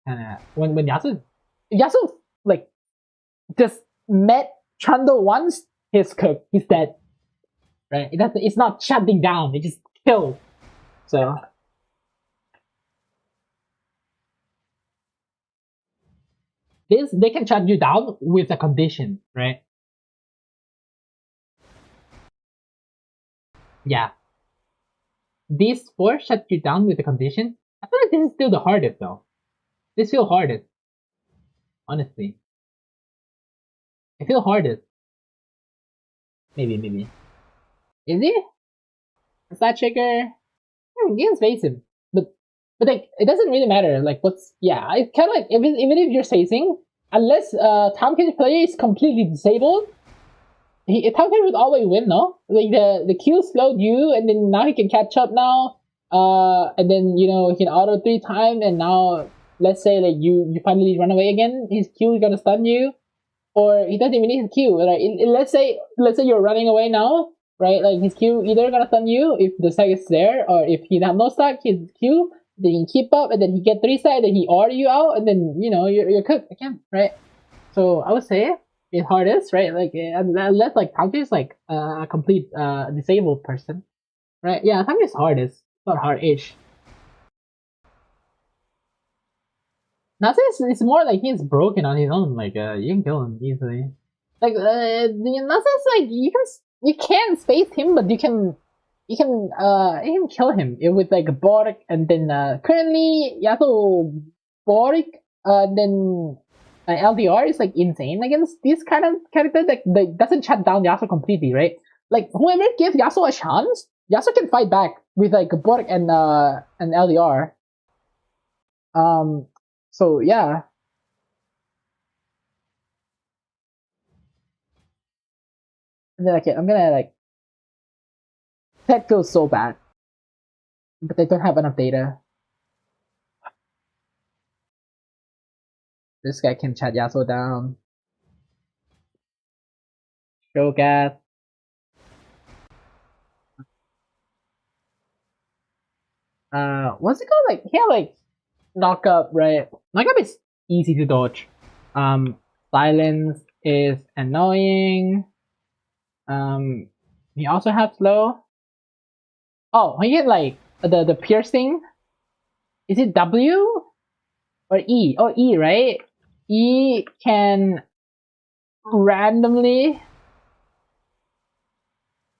kinda when Yasuo like just met Trundle once, he's cooked, he's dead. Right? It's not shutting down, it just kills. So this they can shut you down with a condition, right? Yeah. These four shut you down with a condition. I feel like this is still the hardest though. This feels hardest, honestly. I feel hardest. Maybe. Is it? Is that trigger? You can space him. But like it doesn't really matter. Like what's it's kinda like even if you're spacing, unless Tompkins player is completely disabled, Tompkins would always win, no? Like the Q slowed you and then now he can catch up now. And then he can auto 3 times and now let's say like you finally run away again, his Q is gonna stun you. Or he doesn't even need his Q, right? Let's say you're running away now, right? Like his Q either gonna stun you if the stack is there, or if he have no stack, his Q then he keep up, and then he get 3 stack, then he order you out, and then you're cooked again, right? So I would say it's hardest, right? Like unless like Tanky is like a complete disabled person, right? Yeah, Tanky is hardest, not hard-ish. Nasa it's more like he's broken on his own. Like you can kill him easily. Like Nasa is like you can space him, but you can kill him with like Boric, and then currently Yasuo Boric then LDR is like insane against this kind of character that doesn't shut down Yasuo completely, right? Like whoever gives Yasuo a chance, Yasuo can fight back with like Boric and LDR. So yeah. And then okay, I'm gonna like that feels so bad, but they don't have enough data. This guy can chat Yasuo down. Shogat. What's it called? Like yeah, like knock up, right? Knock up is easy to dodge. Silence is annoying. He also has slow. Oh, he get like the piercing. Is it W or E? Oh, E, right? E can randomly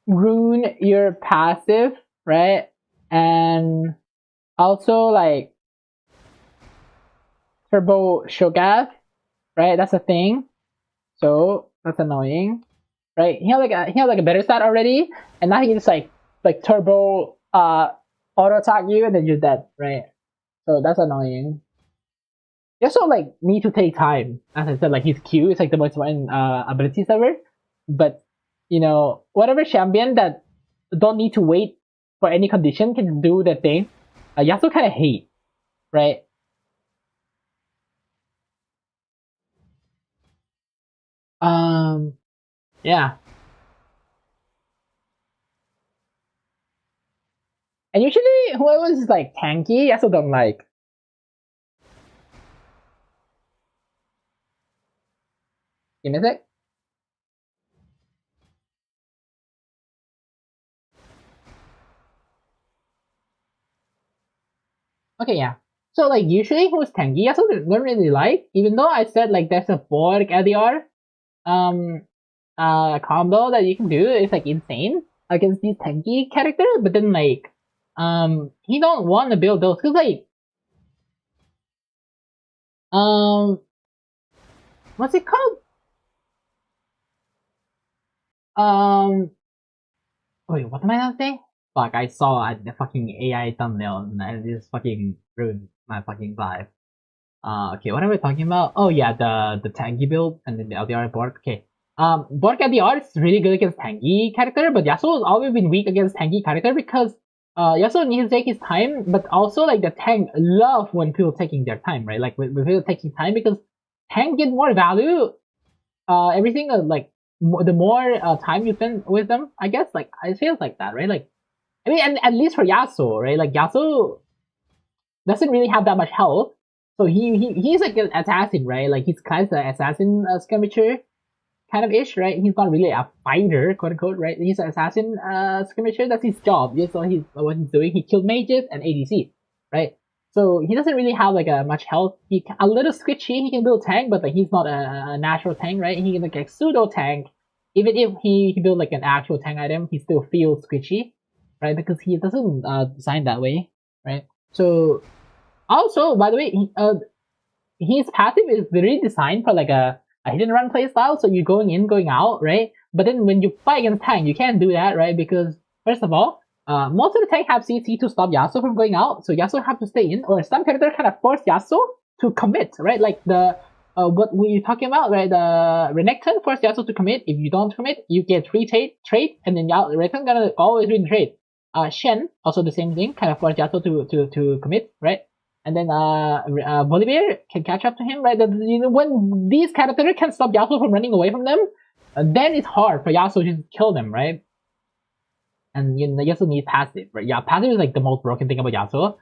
ruin your passive, right? And also like turbo shogat, right? That's a thing. So that's annoying, right? He had like a better stat already, and now he just like turbo auto attack you, and then you're dead, right? So that's annoying. You also like need to take time. As I said, like his Q is like the most important abilities ever. But whatever champion that don't need to wait for any condition can do the thing. Yasuo kind of hate, right? Yeah. And usually whoever's like tanky, Yasuo don't like. Give me a sec. Okay, yeah. So like usually who's tanky, Yasuo don't really like. Even though I said like there's a Borg LDR combo that you can do is like insane against these tanky character, but then like he don't want to build those because like what's it called? Um wait, what am I gonna say? fuck, I saw the fucking AI thumbnail and it just fucking ruined my fucking vibe. Okay, what are we talking about? Oh yeah, the tanky build and then the LDR Borg. Okay. Borg LDR is really good against tanky character, but Yasuo has always been weak against tanky character because Yasuo needs to take his time, but also like the tank love when people taking their time, right? Like when people taking time because tank get more value. Everything like the more time you spend with them, I guess like it feels like that, right? Like I mean, and at least for Yasuo, right? Like Yasuo doesn't really have that much health, so he's like an assassin, right? Like he's kind of an assassin skirmisher kind of ish, right? He's not really a fighter, quote unquote, right? He's an assassin skirmisher. That's his job. That's what he's doing. He killed mages and ADC, right? So he doesn't really have like a much health. He a little squishy. He can build tank, but like he's not a natural tank, right? He can like a pseudo tank. Even if he build like an actual tank item, he still feels squishy, right? Because he doesn't design that way, right? So also, by the way, his passive is really designed for like a hit and run playstyle. So you're going in, going out, right? But then when you fight against tank, you can't do that, right? Because first of all, most of the tank have CC to stop Yasuo from going out, so Yasuo have to stay in, or some character kind of force Yasuo to commit, right? Like the what we're talking about, right? The Renekton force Yasuo to commit. If you don't commit, you get free trade, and then Renekton gonna always win the trade. Shen also the same thing, kind of force Yasuo to commit, right? And then Bolívar can catch up to him, right? When these characters can stop Yasuo from running away from them, then it's hard for Yasuo to kill them, right? And Yasuo needs passive, right? Yeah, passive is like the most broken thing about Yasuo.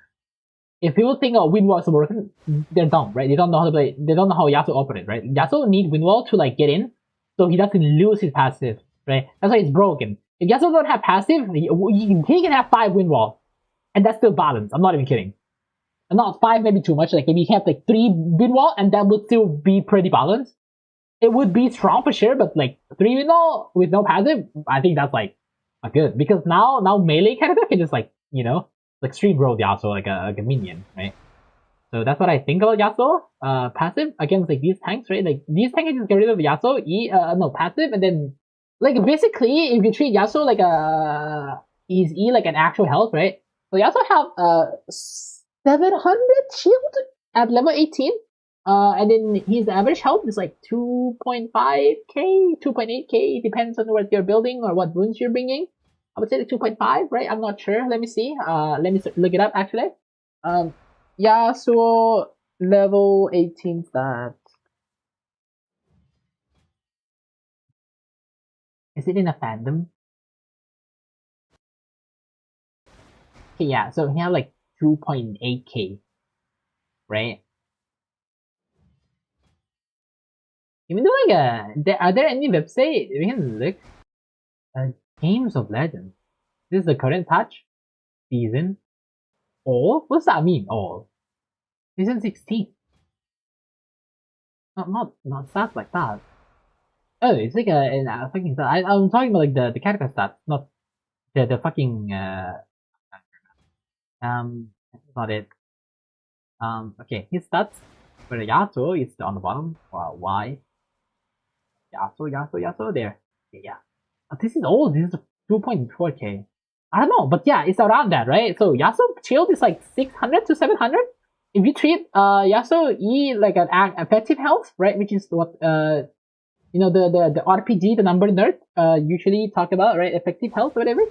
If people think wind wall is broken, they're dumb, right? They don't know how to play. They don't know how Yasuo operates, right? Yasuo needs wind wall to like get in, so he doesn't lose his passive, right? That's why it's broken. If Yasuo don't have passive, he can have 5 wind wall, and that's still balanced. I'm not even kidding. Not 5, maybe too much. Like maybe you have like 3 wind wall, and that would still be pretty balanced. It would be strong for sure, but like 3 wind wall with no passive, I think that's like good, because now melee character can just like like stream roll Yasuo like a minion, right? So that's what I think about Yasuo. Passive against like these tanks, right? Like these tanks can just get rid of Yasuo passive, and then like basically if you treat Yasuo like his like an actual health, right? So Yasuo have 700 shield at level 18. And then his average health is like 2.5k, 2.8k, depends on what you're building or what runes you're bringing. I would say like 2.5, right? I'm not sure. Let me see. Let me look it up actually. Yasuo level 18 stats. Is it in a fandom? Okay, yeah. So he has like 2.8k, right? Even though like are there any website we can look? Games of Legends. This is the current patch. Season. All? What's that mean? All. Season 16. Not stats like that. Oh, it's like a fucking stat. I'm talking about like the character stats, not the fucking that's not it. Okay, his stats for the Yasuo is on the bottom. Why? Yasuo there. Okay, yeah. This is old. This is 2.4k. I don't know, but yeah, it's around that, right? So Yasuo shield is like 600 to 700. If you treat Yasuo E like an effective health, right, which is what the RPG, the number nerd usually talk about, right? Effective health or whatever.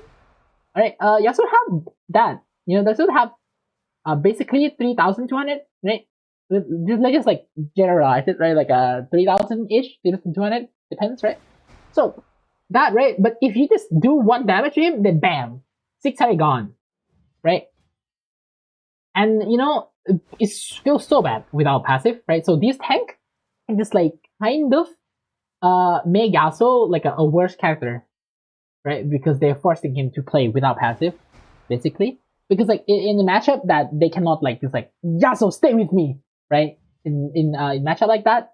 Alright, Yasuo have that. Yasuo have basically 3,200, right? Let's just like generalize it, right? Like 3,000-ish, 3,200, depends, right? So that, right? But if you just do 1 damage to him, then bam, 600 gone, right? And it feels so bad without passive, right? So this tank can just like kind of make Yasuo like a worse character, right? Because they're forcing him to play without passive, basically. Because like in the matchup that they cannot like just like Yasuo stay with me, right? In matchup like that,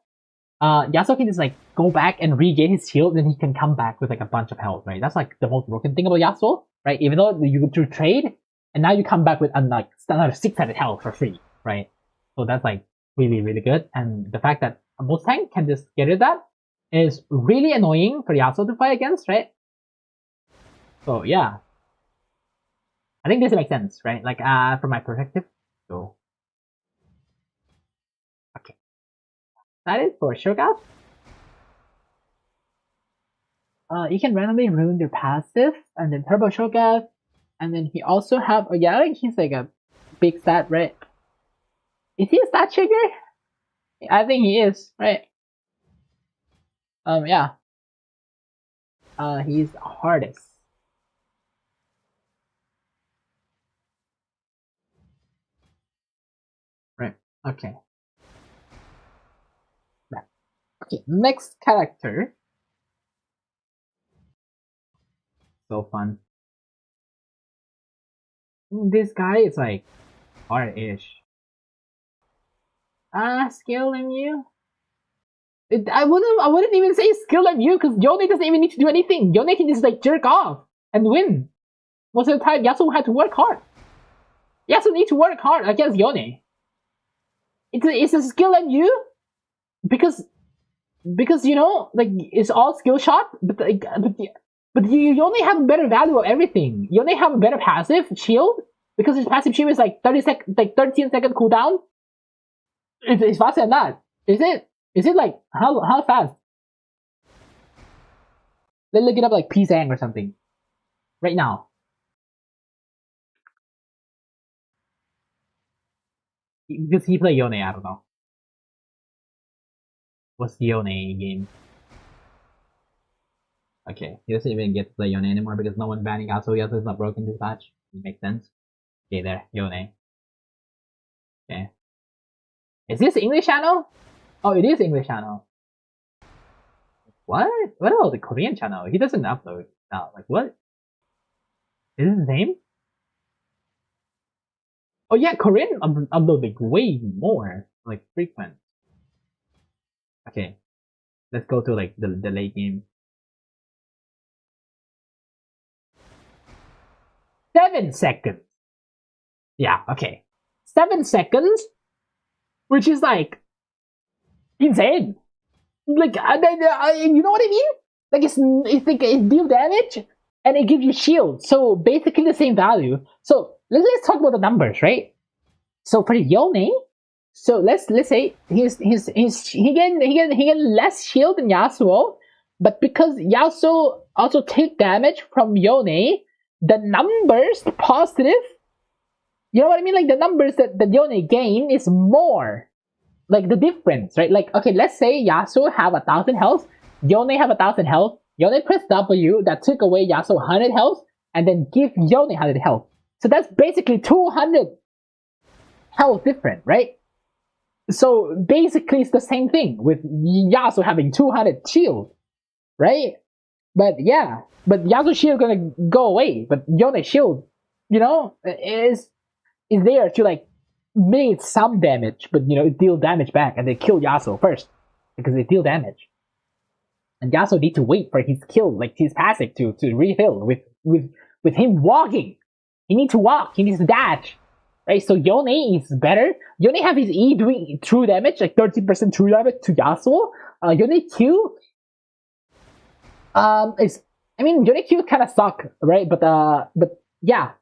Yasuo can just like go back and regain his shield, and he can come back with like a bunch of health, right? That's like the most broken thing about Yasuo, right? Even though you do trade, and now you come back with like another 600 health for free, right? So that's like really, really good. And the fact that most tank can just get rid of that is really annoying for Yasuo to fight against, right? So yeah. I think this makes sense, right? Like, from my perspective. So, okay. That is for Shogun. You can randomly ruin their passive, and then Turbo Shogun, and then he also have, oh yeah, like he's like a big stat, right? Is he a stat trigger? I think he is, right? Yeah. He's hardest. Right. Okay. Okay. Next character. So fun. This guy is like hard-ish. Skill and you. I wouldn't even say skill and you because Yone doesn't even need to do anything. Yone can just like jerk off and win. Most of the time, Yasuo had to work hard. Yasuo needs to work hard against Yone. It's a skill and you because you know like it's all skill shot, but you only have a better value of everything. You only have a better passive shield because his passive shield is like 13-second cooldown. It's faster than that. Is it? Is it like how fast? Let's look it up like P-Zang or something. Right now. Because he play Yone, I don't know. What's the Yone game? Okay, he doesn't even get to play Yone anymore because no one banning Yasuo. Yasuo is not broken this patch. It makes sense. Okay, there, Yone. Okay. Is this English channel? Oh, it is English channel. What? What about the Korean channel? He doesn't upload now. Like what? Is this his name? Oh yeah, Korean upload like way more, like frequent. Okay, let's go to like the late game. 7 seconds. Yeah, okay. 7 seconds, which is like insane. Like, you know what I mean? Like, it's deal damage and it gives you shield. So basically the same value. So let's talk about the numbers, right? So for Yone, so let's say he get less shield than Yasuo, but because Yasuo also take damage from Yone, the numbers positive. You know what I mean? Like the numbers that Yone gain is more. Like the difference, right? Like, okay, let's say Yasuo have 1,000 health, Yone have 1,000 health, Yone press W, that took away Yasuo 100 health, and then give Yone 100 health. So that's basically 200 health different, right? So basically it's the same thing with Yasuo having 200 shield, right? But yeah, but Yasuo shield gonna go away, but Yone shield, you know, is there to like made some damage, but you know, it deal damage back and they kill Yasuo first because they deal damage. And Yasuo need to wait for his kill, like his passive to refill with him walking. He needs to walk, he needs to dash. Right? So Yone is better. Yone have his E doing true damage, like 30% true damage to Yasuo. Yone Q is Yone Q kinda suck, right? But yeah,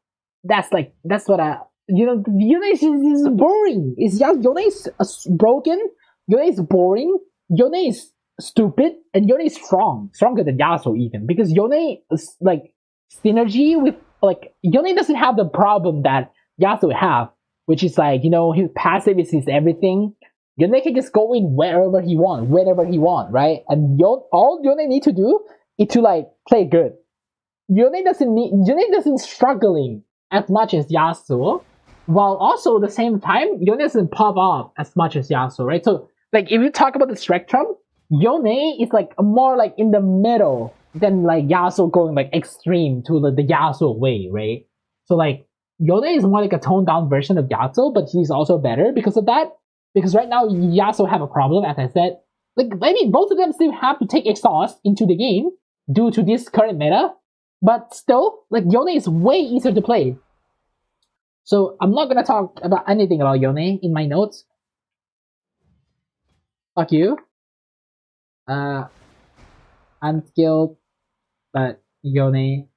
that's what you know, Yone is boring. It's just Yone is broken. Yone is boring. Yone is stupid, and Yone is stronger than Yasuo even because Yone is like synergy with like Yone doesn't have the problem that Yasuo have, which is like you know his passive is his everything. Yone can just go in wherever he want, right? And all Yone need to do is to like play good. Yone doesn't struggling as much as Yasuo. While also at the same time, Yone doesn't pop off as much as Yasuo, right? So, like, if you talk about the spectrum, Yone is like more like in the middle than like Yasuo going like extreme to the Yasuo way, right? So like Yone is more like a toned down version of Yasuo, but he's also better because of that. Because right now Yasuo have a problem, as I said. Like both of them still have to take exhaust into the game due to this current meta, but still, like Yone is way easier to play. So I'm not gonna talk about anything about Yone in my notes. Fuck you. Unskilled, but Yone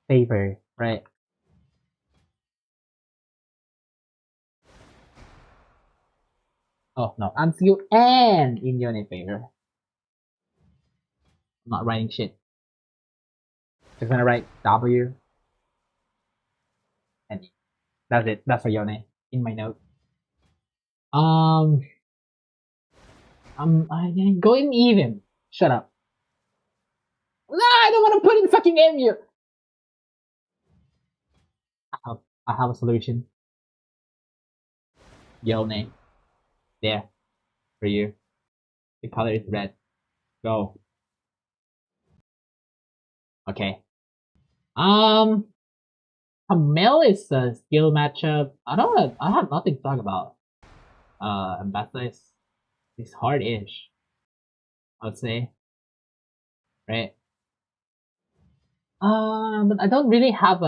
favor, right? Oh no, unskilled and in unit favor. I'm not writing shit. Just gonna write W and E. That's it. That's for Yone in my note. I'm going even. Shut up. No, I don't want to put in fucking MU. I have a solution. Yone. There. For you. The color is red. Go. Okay. Camille is a skill matchup. I have nothing to talk about. Ambassador is hard-ish. I would say. Right? But I don't really have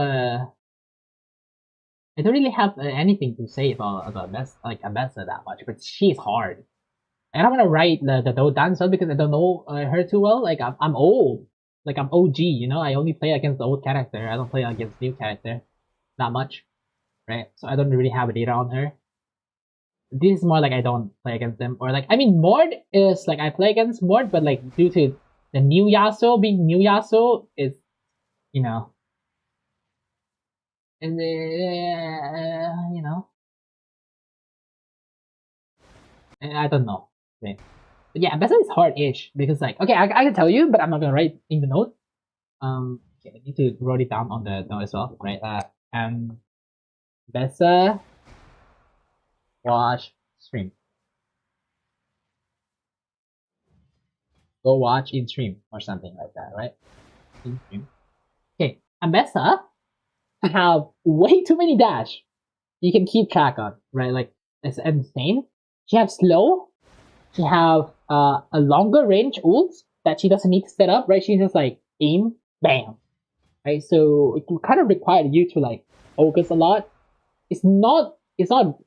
anything to say about Ambassador that much, but she's hard. I don't want to write the Do Dancer because I don't know her too well. Like I'm old, like I'm OG. You know, I only play against the old character. I don't play against new character, not much, right? So I don't really have data on her. This is more like I don't play against them, or like I mean, Mord is like I play against Mord, but like due to the new Yasuo being new Yasuo, is you know, and you know, I don't know. Right? But yeah, Bessa is hard-ish because like okay, I can tell you, but I'm not gonna write in the note. Okay, I need to write it down on the note as well, right? Bessa watch stream. Go watch in stream or something like that, right? In stream. Okay, Ambessa have way too many dash you can keep track of, right? Like it's insane. She have slow. She have a longer range ult that she doesn't need to set up, right? She just like aim, bam, right? So it kind of require you to like focus a lot. It's not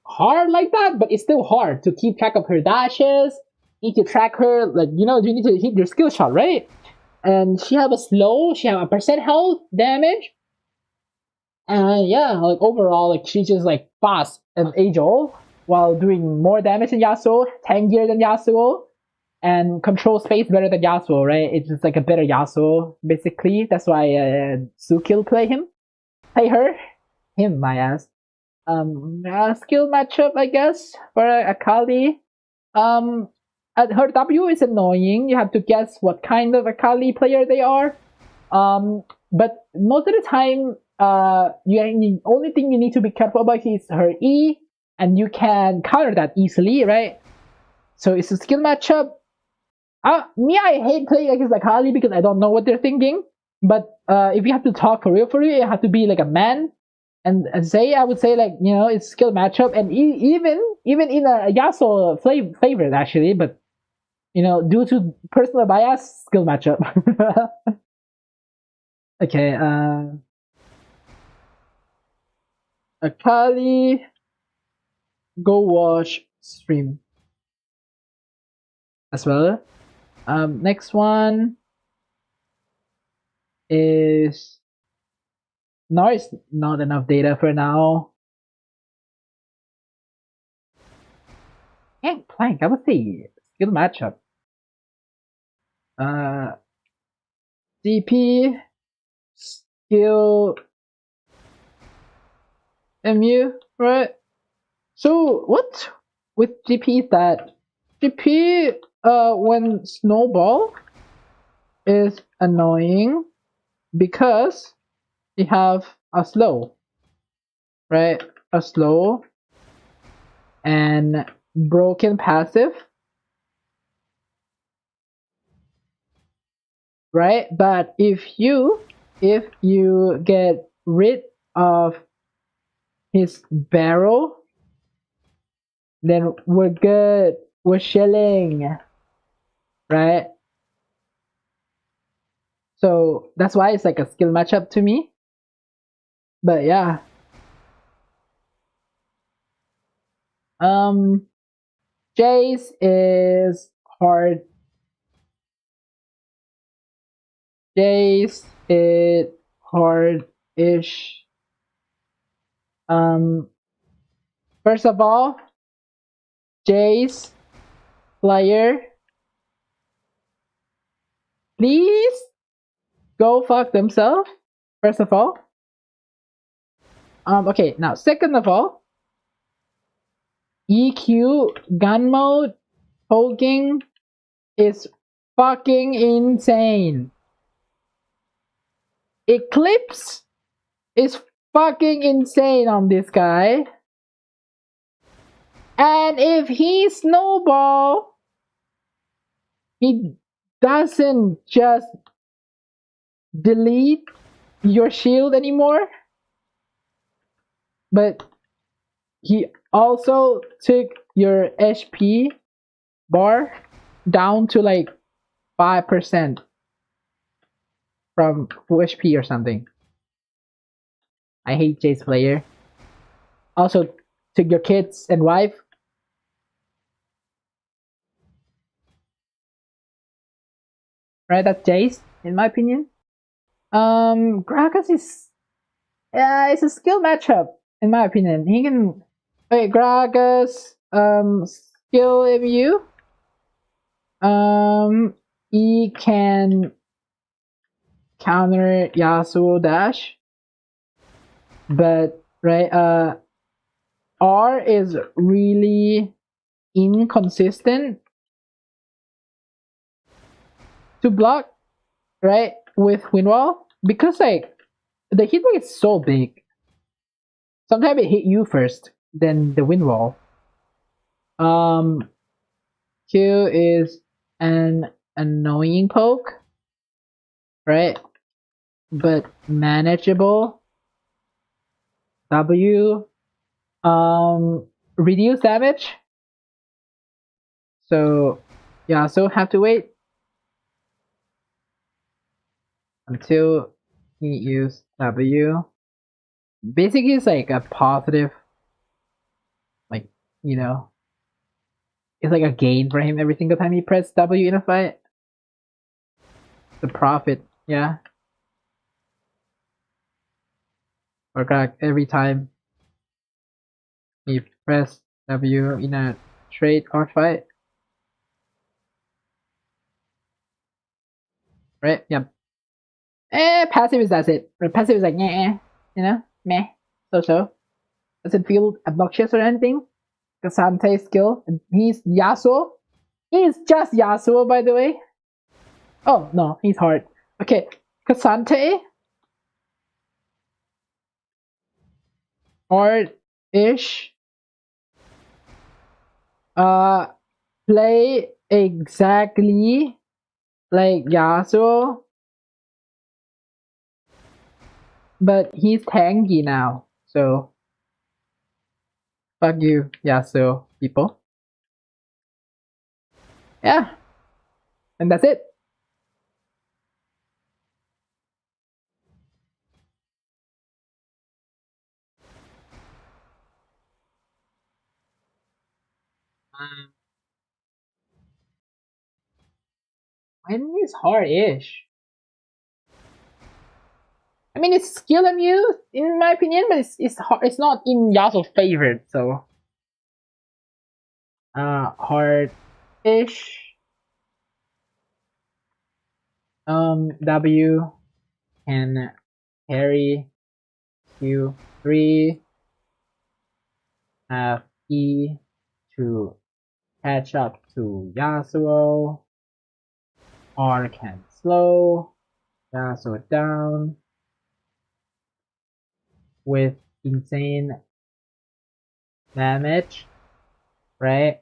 hard like that, but it's still hard to keep track of her dashes. Need to track her, like you know, you need to hit your skill shot, right? And she have a slow, she have a percent health damage, and yeah, like overall, like she's just like fast and age old while doing more damage than Yasuo, tankier than Yasuo, and control space better than Yasuo, right? It's just like a better Yasuo, basically. That's why Sukil play him, my ass. Skill matchup, I guess, for Akali. Her W is annoying. You have to guess what kind of Akali player they are. But most of the time, the only thing you need to be careful about is her E, and you can counter that easily, right? So it's a skill matchup. I hate playing against Akali because I don't know what they're thinking. But if you have to talk for real, you have to be like a man and say, I would say like you know it's skill matchup, and even in a Yasuo favorite actually, but you know due to personal bias, skill matchup. Okay, Akali, go watch stream as well. Next one is no, it's not enough data for now. Can't plank. I would say skill matchup. DP skill MU, right? So what with GP is that GP when snowball is annoying because you have a slow, right? A slow and broken passive, right? But if you get rid of his barrel, then we're good. We're chilling, right? So that's why it's like a skill matchup to me. But yeah. Jace is hard. Jace is hard-ish. First of all, Jace player, please go fuck themselves. First of all. Okay, now second of all, EQ gun mode poking is fucking insane. Eclipse is fucking insane on this guy. And if he snowball, he doesn't just delete your shield anymore, but he also took your HP bar down to like 5% from full HP or something. I hate Jace player. Also took your kids and wife. Right, that's Jace, in my opinion. Gragas is it's a skill matchup, in my opinion. He can wait, Gragas, skill MU. He can counter Yasuo dash. But right, R is really inconsistent to block, right, with Windwall, because like the hitbox is so big. Sometimes it hit you first, then the Windwall. Q is an annoying poke, right? But manageable. W, reduce damage. So yeah, so have to wait until he uses W. Basically, it's like a positive, like, you know, it's like a gain for him every single time he press W in a fight. The profit, yeah. Or every time he press W in a trade or fight. Right? Yep. Passive is that's it. Passive is like, yeah, you know, meh, so. Doesn't feel obnoxious or anything. Kasante skill. He's Yasuo. He's just Yasuo, by the way. Oh, no, he's hard. Okay, Kasante. Hard-ish. Play exactly like Yasuo. But he's tanky now, so fuck you, Yasuo people. Yeah, and that's it. When is hard-ish? I mean, it's skill MU in my opinion, but it's not in Yasuo's favorite, so hard-ish. W can carry Q3, have E to catch up to Yasuo, R can slow Yasuo down with insane damage, right?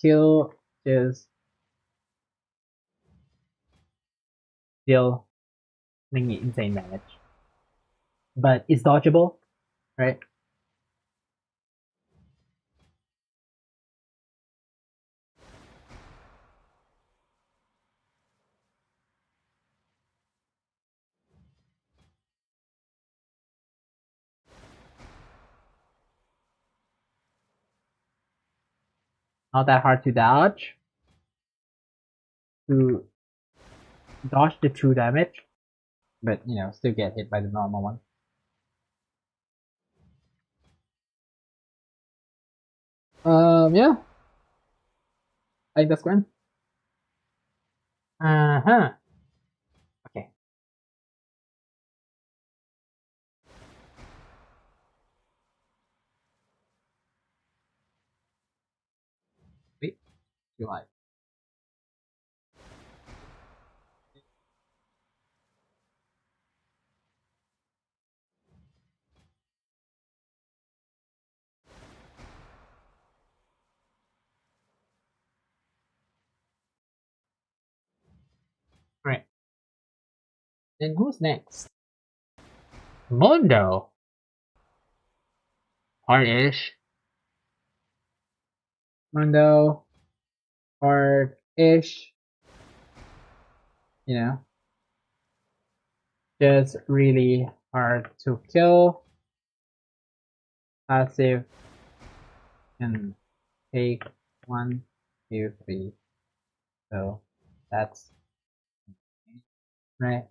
Q is still insane damage, but it's dodgeable, right? Not that hard to dodge. To dodge the 2 damage, but you know, still get hit by the normal one. Yeah. I think that's Gwen. Uh-huh. Okay. Wait, you like. Right. Then who's next? Mondo. Hard-ish. Mondo. Hard-ish. You know. Just really hard to kill. Passive can take 1, 2, 3. So that's right.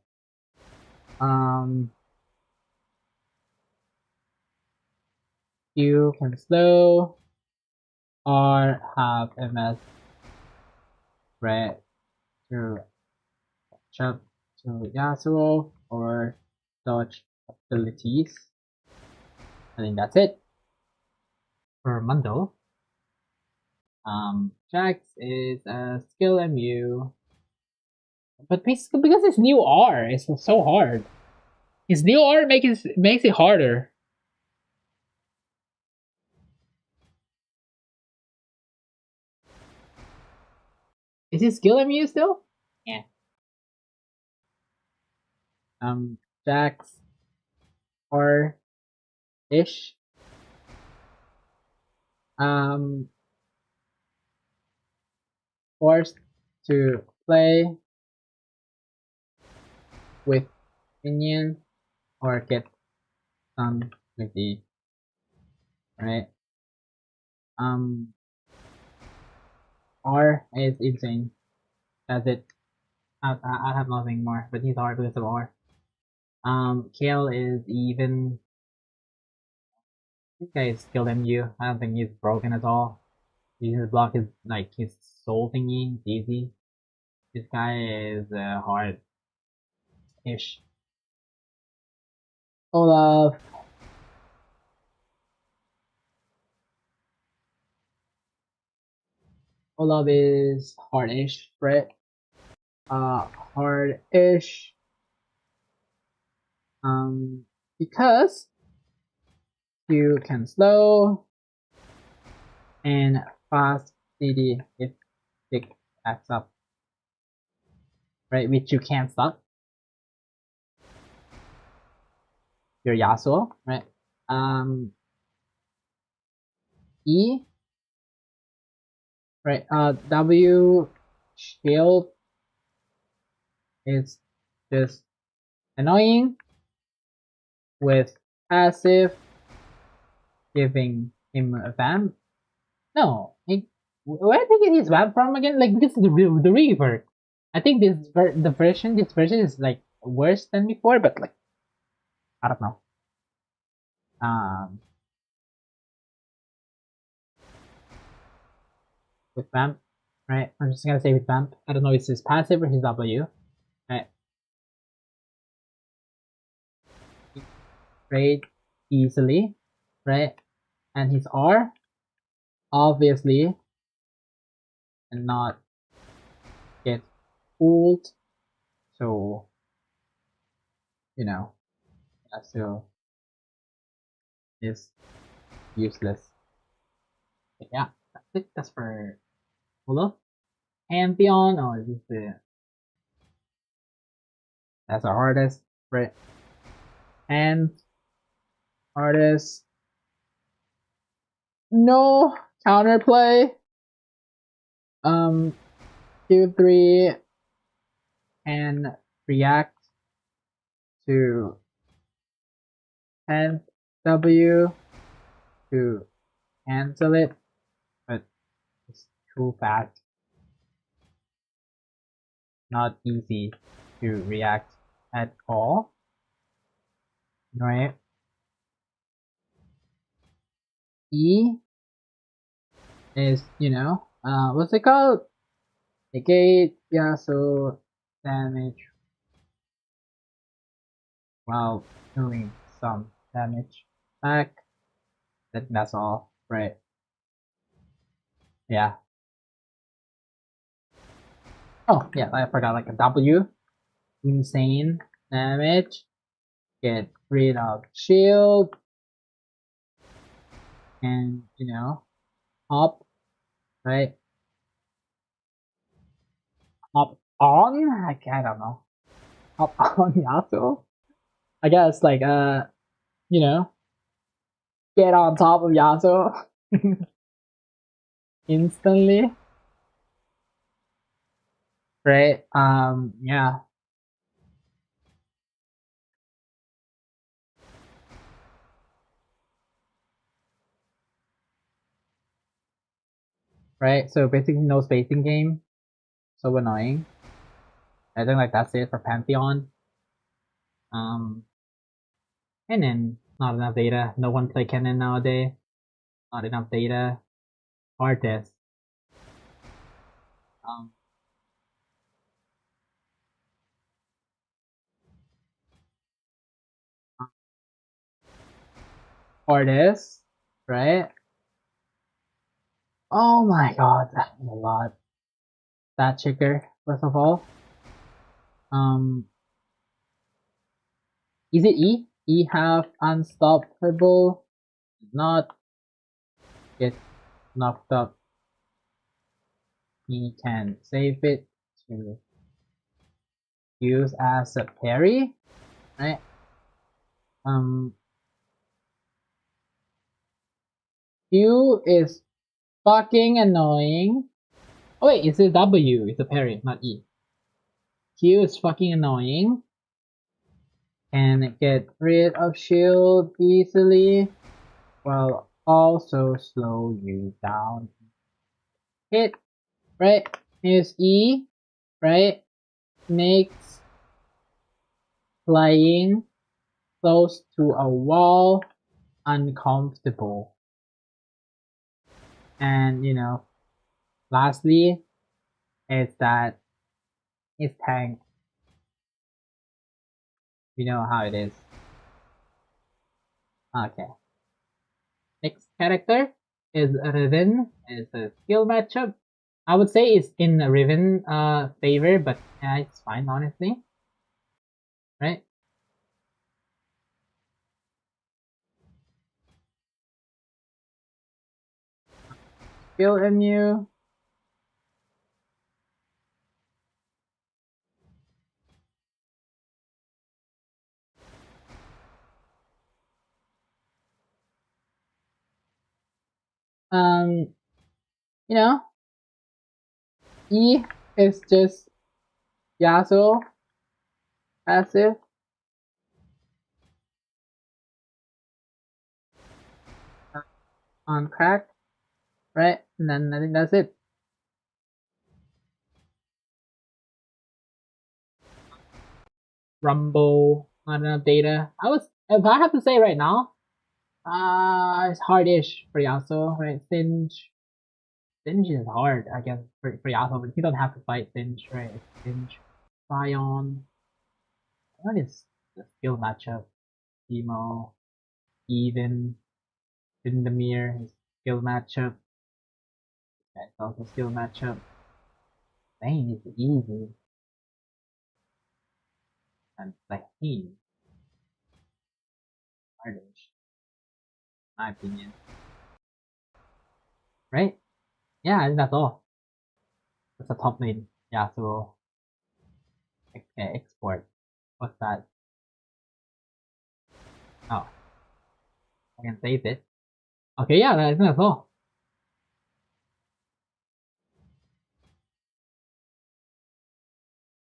You can slow or have MS right to jump to Yasuo or dodge abilities. I think that's it for Mundo. Jax is a skill MU, but basically because his new R is so hard. His new R makes it harder. Is his skill MU still? Yeah. Jax R ish. Um, forced to play with minion or get some with the right. R is insane. That's it. I have nothing more, but he's hard because of R. Kale is even. This guy is skilled MU. I don't think he's broken at all. His block is like his soul thingy. It's easy. This guy is hard-ish. Olaf. Olaf is hard-ish, right? Hard-ish. Because you can slow and fast CD if it acts up, right? Which you can't stop. Your Yasuo, right? E, right? W shield is just annoying with passive giving him a vamp. No, where did he get his vamp from again? Like this is the Reaver. I think this version is like worse than before, but like I don't know. With vamp, right? I'm just gonna say with vamp. I don't know if it's his passive or his W, right? Trade easily, right? And his R, obviously, and not get fooled. So, you know, that still is useless. But yeah, that's it. That's for Holo. Pantheon, oh, is this that's our hardest, right? And hardest. No counterplay. Q3 and react to 10 W to cancel it, but it's too fast. Not easy to react at all, right? E is, what's it called? negate yasuo damage while doing some damage back. That's all, right? Yeah. Oh, yeah, I forgot like a W. Insane damage. Get rid of shield. And, hop, right? Hop on? I don't know. Hop on Yasuo? I guess, like, you know, get on top of Yasuo instantly, right? Yeah, right? So basically no spacing game. So annoying. I think like that's it for Pantheon. Um, and then not enough data. No one play Kennen nowadays. Not enough data. Artist. Um, artist, right? Oh my god, that's a lot. That checker, first of all. Um, is it E? E have unstoppable, not get knocked up. He can save it to use as a parry, right? Um, Q is fucking annoying. Oh wait, it's a W, it's a parry, not E. Q is fucking annoying. Can get rid of shield easily, while also slow you down. Hit, right? Use E, right? Makes flying close to a wall uncomfortable. And lastly is that his tank, you know how it is. Okay. Next character is Riven. It's a skill matchup. I would say it's in Riven favor, but yeah, it's fine honestly. Right? Skill MU. Um, you know, E is just Yasuo passive on crack, right? And then I think that's it. Rumble, not enough data. If I have to say right now, it's hardish for Yasuo, right? Singe is hard, I guess, for Yasuo, but you don't have to fight Singe, right? It's Singe, Sion. What is the skill matchup? Emo, Even, Vindemir, his skill matchup. That's also skill matchup. Bane is easy. And like he, hardish, my opinion. Right? Yeah, I think that's all. That's a top lane. Yasuo. Okay, export. What's that? Oh, I can save it. Okay, yeah, I think that's all.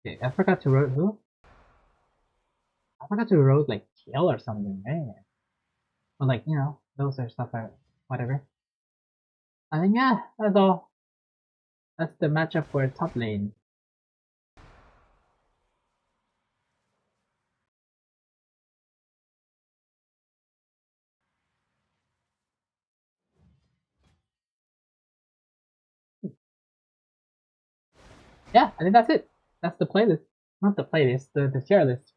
Okay, I forgot to wrote who? I forgot to wrote like kill or something, right? But like, those are stuff are whatever. I think yeah, that's all. That's the matchup for top lane. yeah, I think that's it. That's the playlist. Not the playlist, the tier list.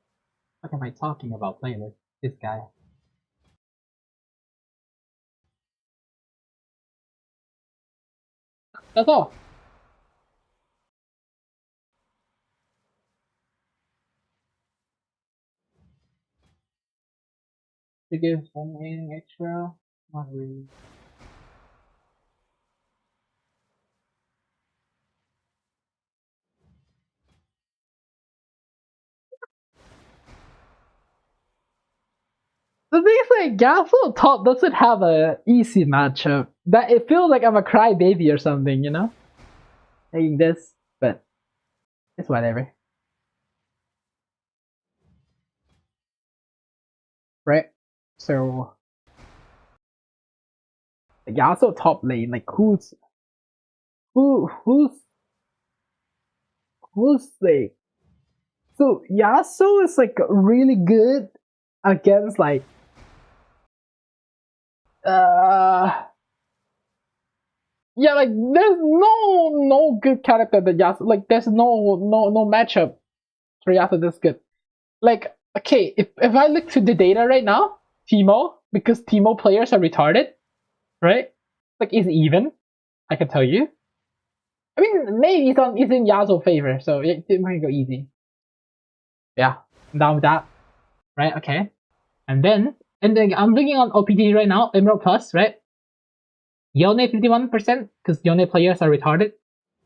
What am I talking about playlist? This guy. That's all. To give one anything extra? Not really. The thing is, like, Yasuo top doesn't have a easy matchup. That it feels like I'm a crybaby or something, you know? Saying this, but it's whatever. Right? So, Yasuo top lane, like, who's, like, so Yasuo is, like, really good against, like, uh, yeah, like, there's no good character that Yasuo, like, there's no matchup for Yasuo that's good. Like, okay, if I look to the data right now, Teemo, because Teemo players are retarded, right? Like, it's even, I can tell you. I mean, maybe it's in Yasuo's favor, so it might go easy. Yeah, I'm down with that, right? Okay, and then I'm looking on OPT right now, Emerald Plus, right? Yone 51% because Yone players are retarded,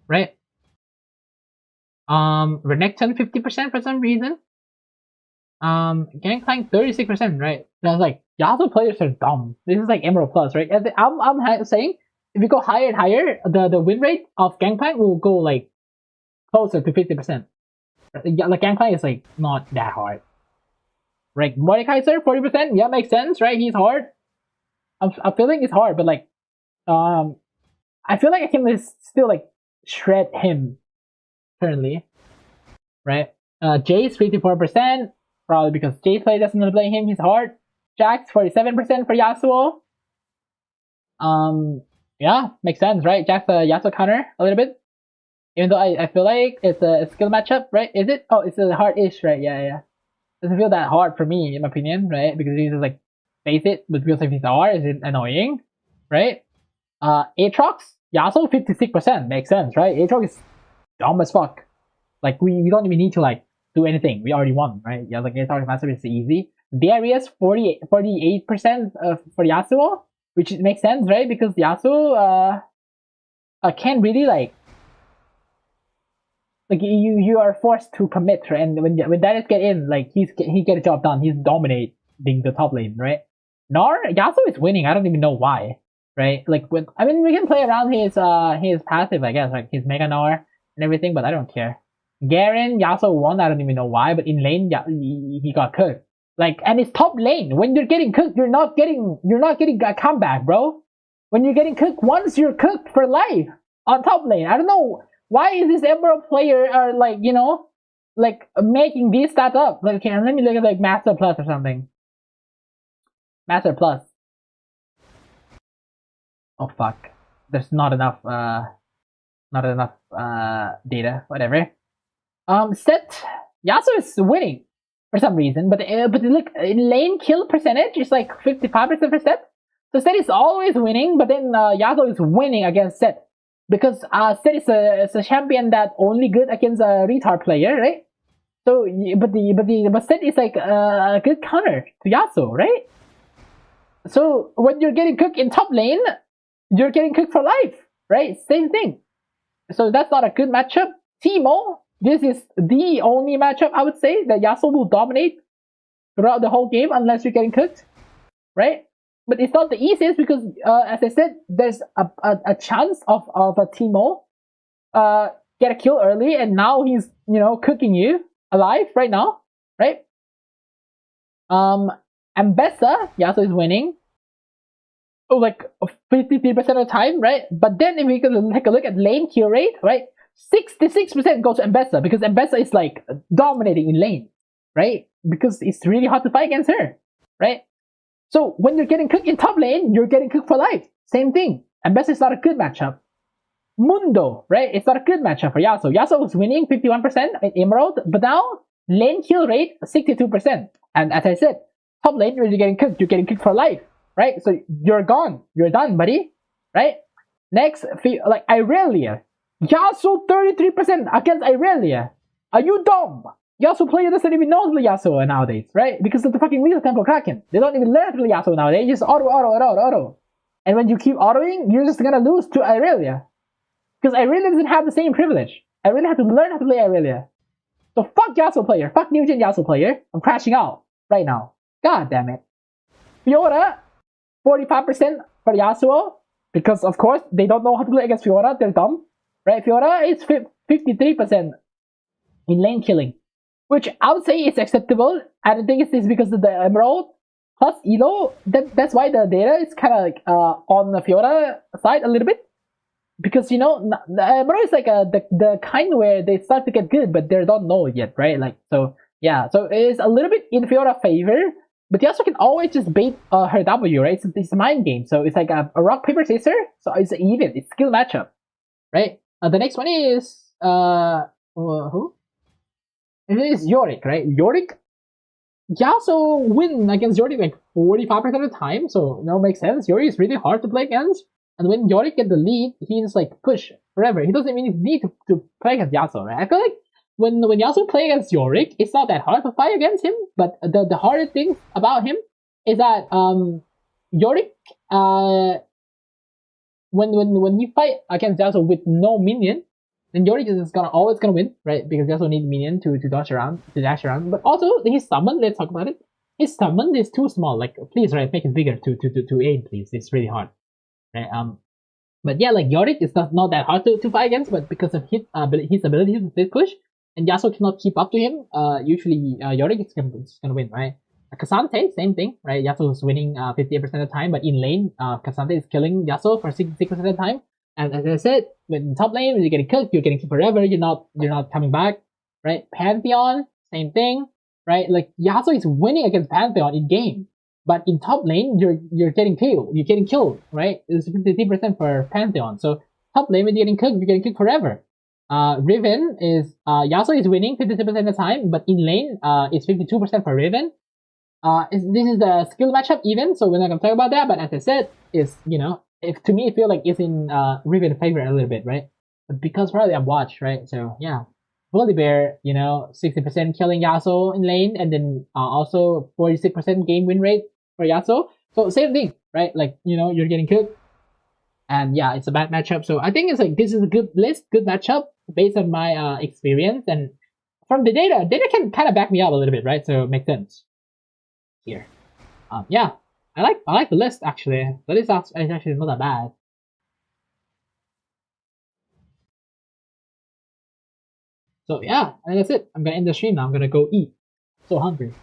right? Renekton 50% for some reason. Gangplank 36%, right? That's like Yasuo players are dumb. This is like Emerald Plus, right? And I'm saying if you go higher and higher, the win rate of Gangplank will go like closer to 50%. Like Gangplank is like not that hard. Right? Mordekaiser 40%, yeah, makes sense, right? He's hard. I'm feeling it's hard, but like I feel like I can still like shred him currently, right? Jace 54%, probably because Jace play doesn't want to play him. He's hard. Jax 47% for Yasuo. Yeah, makes sense, right? Jax Yasuo counter a little bit. Even though I feel like it's a skill matchup, right? Is it? Oh, it's a hard-ish, right? Yeah. Doesn't feel that hard for me, in my opinion, right? Because he's just like face it, but feels like he's hard. Is it annoying, right? Aatrox Yasuo 56% makes sense, right? Aatrox is dumb as fuck. Like we don't even need to like do anything. We already won, right? Yeah, like Aatrox master is easy. Darius 48% for Yasuo, which makes sense, right? Because Yasuo can't really like you are forced to commit, right? And when Darius get in, like he get a job done. He's dominating the top lane, right? Yasuo is winning. I don't even know why, right? Like when I mean we can play around his passive, I guess, like his Mega Gnar and everything, but I don't care. Garen Yasuo won. I don't even know why, but in lane, yeah, he got cooked. Like, and it's top lane. When you're getting cooked, you're not getting a comeback, bro. When you're getting cooked, once you're cooked for life on top lane. I don't know why is this Emerald player are like like making these stats up. Like, okay, let me look at like Master Plus or something. Master Plus. Oh fuck. There's not enough data. Whatever. Set Yasuo is winning for some reason, but look, lane kill percentage is like 55% for Set. So Set is always winning, but then Yasuo is winning against Set because Set is a champion that only good against a retard player, right? So, but Set is like a good counter to Yasuo, right? So when you're getting cooked in top lane, you're getting cooked for life, right? Same thing. So that's not a good matchup. Teemo, this is the only matchup I would say that Yasuo will dominate throughout the whole game unless you're getting cooked, right? But it's not the easiest because, as I said, there's a chance of a Teemo get a kill early, and now he's cooking you alive right now, right? Ambessa, Yasuo is winning. Oh, like 53% of the time, right? But then if we can take a look at lane kill rate, right? 66% goes to Ambessa because Ambessa is like dominating in lane, right? Because it's really hard to fight against her, right? So when you're getting cooked in top lane, you're getting cooked for life. Same thing. Ambessa is not a good matchup. Mundo, right? It's not a good matchup for Yasuo. Yasuo was winning 51% in Emerald, but now lane kill rate 62%. And as I said, top lane you're getting cooked for life, right? So you're gone, you're done, buddy, right? Next, like Irelia, Yasuo 33% against Irelia. Are you dumb? Yasuo player doesn't even know the Yasuo nowadays, right? Because of the fucking Wheel Temple Kraken. They don't even learn to play Yasuo nowadays. Just auto. And when you keep autoing, you're just gonna lose to Irelia. Because Irelia doesn't have the same privilege. I really have to learn how to play Irelia. So fuck Yasuo player. Fuck new gen Yasuo player. I'm crashing out right now. God damn it. Fiora, 45% for Yasuo. Because of course, they don't know how to play against Fiora. They're dumb. Right? Fiora is 53% in lane killing. Which I would say is acceptable. And I think it's because of the Emerald plus Elo. That's why the data is kind of like on the Fiora side a little bit. Because the Emerald is like the kind where they start to get good, but they don't know it yet, right? Like so it is a little bit in Fiora favor, but Yasuo can always just bait her W, right? It's a mind game, so it's like a rock paper scissors, so it's even, it's skill matchup, right? The next one is who? It is Yorick, right? Yorick, Yasuo win against Yorick like 45% of the time, so makes sense. Yorick is really hard to play against. And when Yorick get the lead, he just like push forever. He doesn't even need to play against Yasuo, right? I feel like when Yasuo play against Yorick, it's not that hard to fight against him. But the hardest thing about him is that Yorick when he fight against Yasuo with no minion, then Yorick is always gonna win, right? Because Yasuo needs minion to dash around. But also his summon, let's talk about it. His summon is too small. Like please, right, make it bigger to aim, please. It's really hard. Right? But yeah, like Yorick is not that hard to fight against, but because of his ability to push, and Yasuo cannot keep up to him, usually Yorick is gonna win, right? Cassante, same thing, right? Yasuo is winning 58% of the time, but in lane, Cassante is killing Yasuo for 66% of the time. And as I said, when top lane, when you're getting cooked forever. You're not coming back, right? Pantheon, same thing, right? Like Yasuo is winning against Pantheon in game. But in top lane, you're getting killed, right? It's 53% for Pantheon. So top lane, when you're getting cooked forever. Riven is Yasuo is winning 57% of the time, but in lane, it's 52% for Riven. This is the skill matchup even, so we're not gonna talk about that. But as I said, to me, it feels like it's in Riven favor a little bit, right? But because probably I've watched, right? So yeah. Volibear, 60% killing Yasuo in lane, and then also 46% game win rate for Yasuo. So same thing, right? Like, you're getting cooked. And yeah, it's a bad matchup. So I think it's like, this is a good list, good matchup based on my experience. And from the data can kind of back me up a little bit, right? So it makes sense here. Yeah, I like the list actually. The list is actually not that bad. So yeah, and that's it. I'm gonna end the stream now. I'm gonna go eat. So hungry.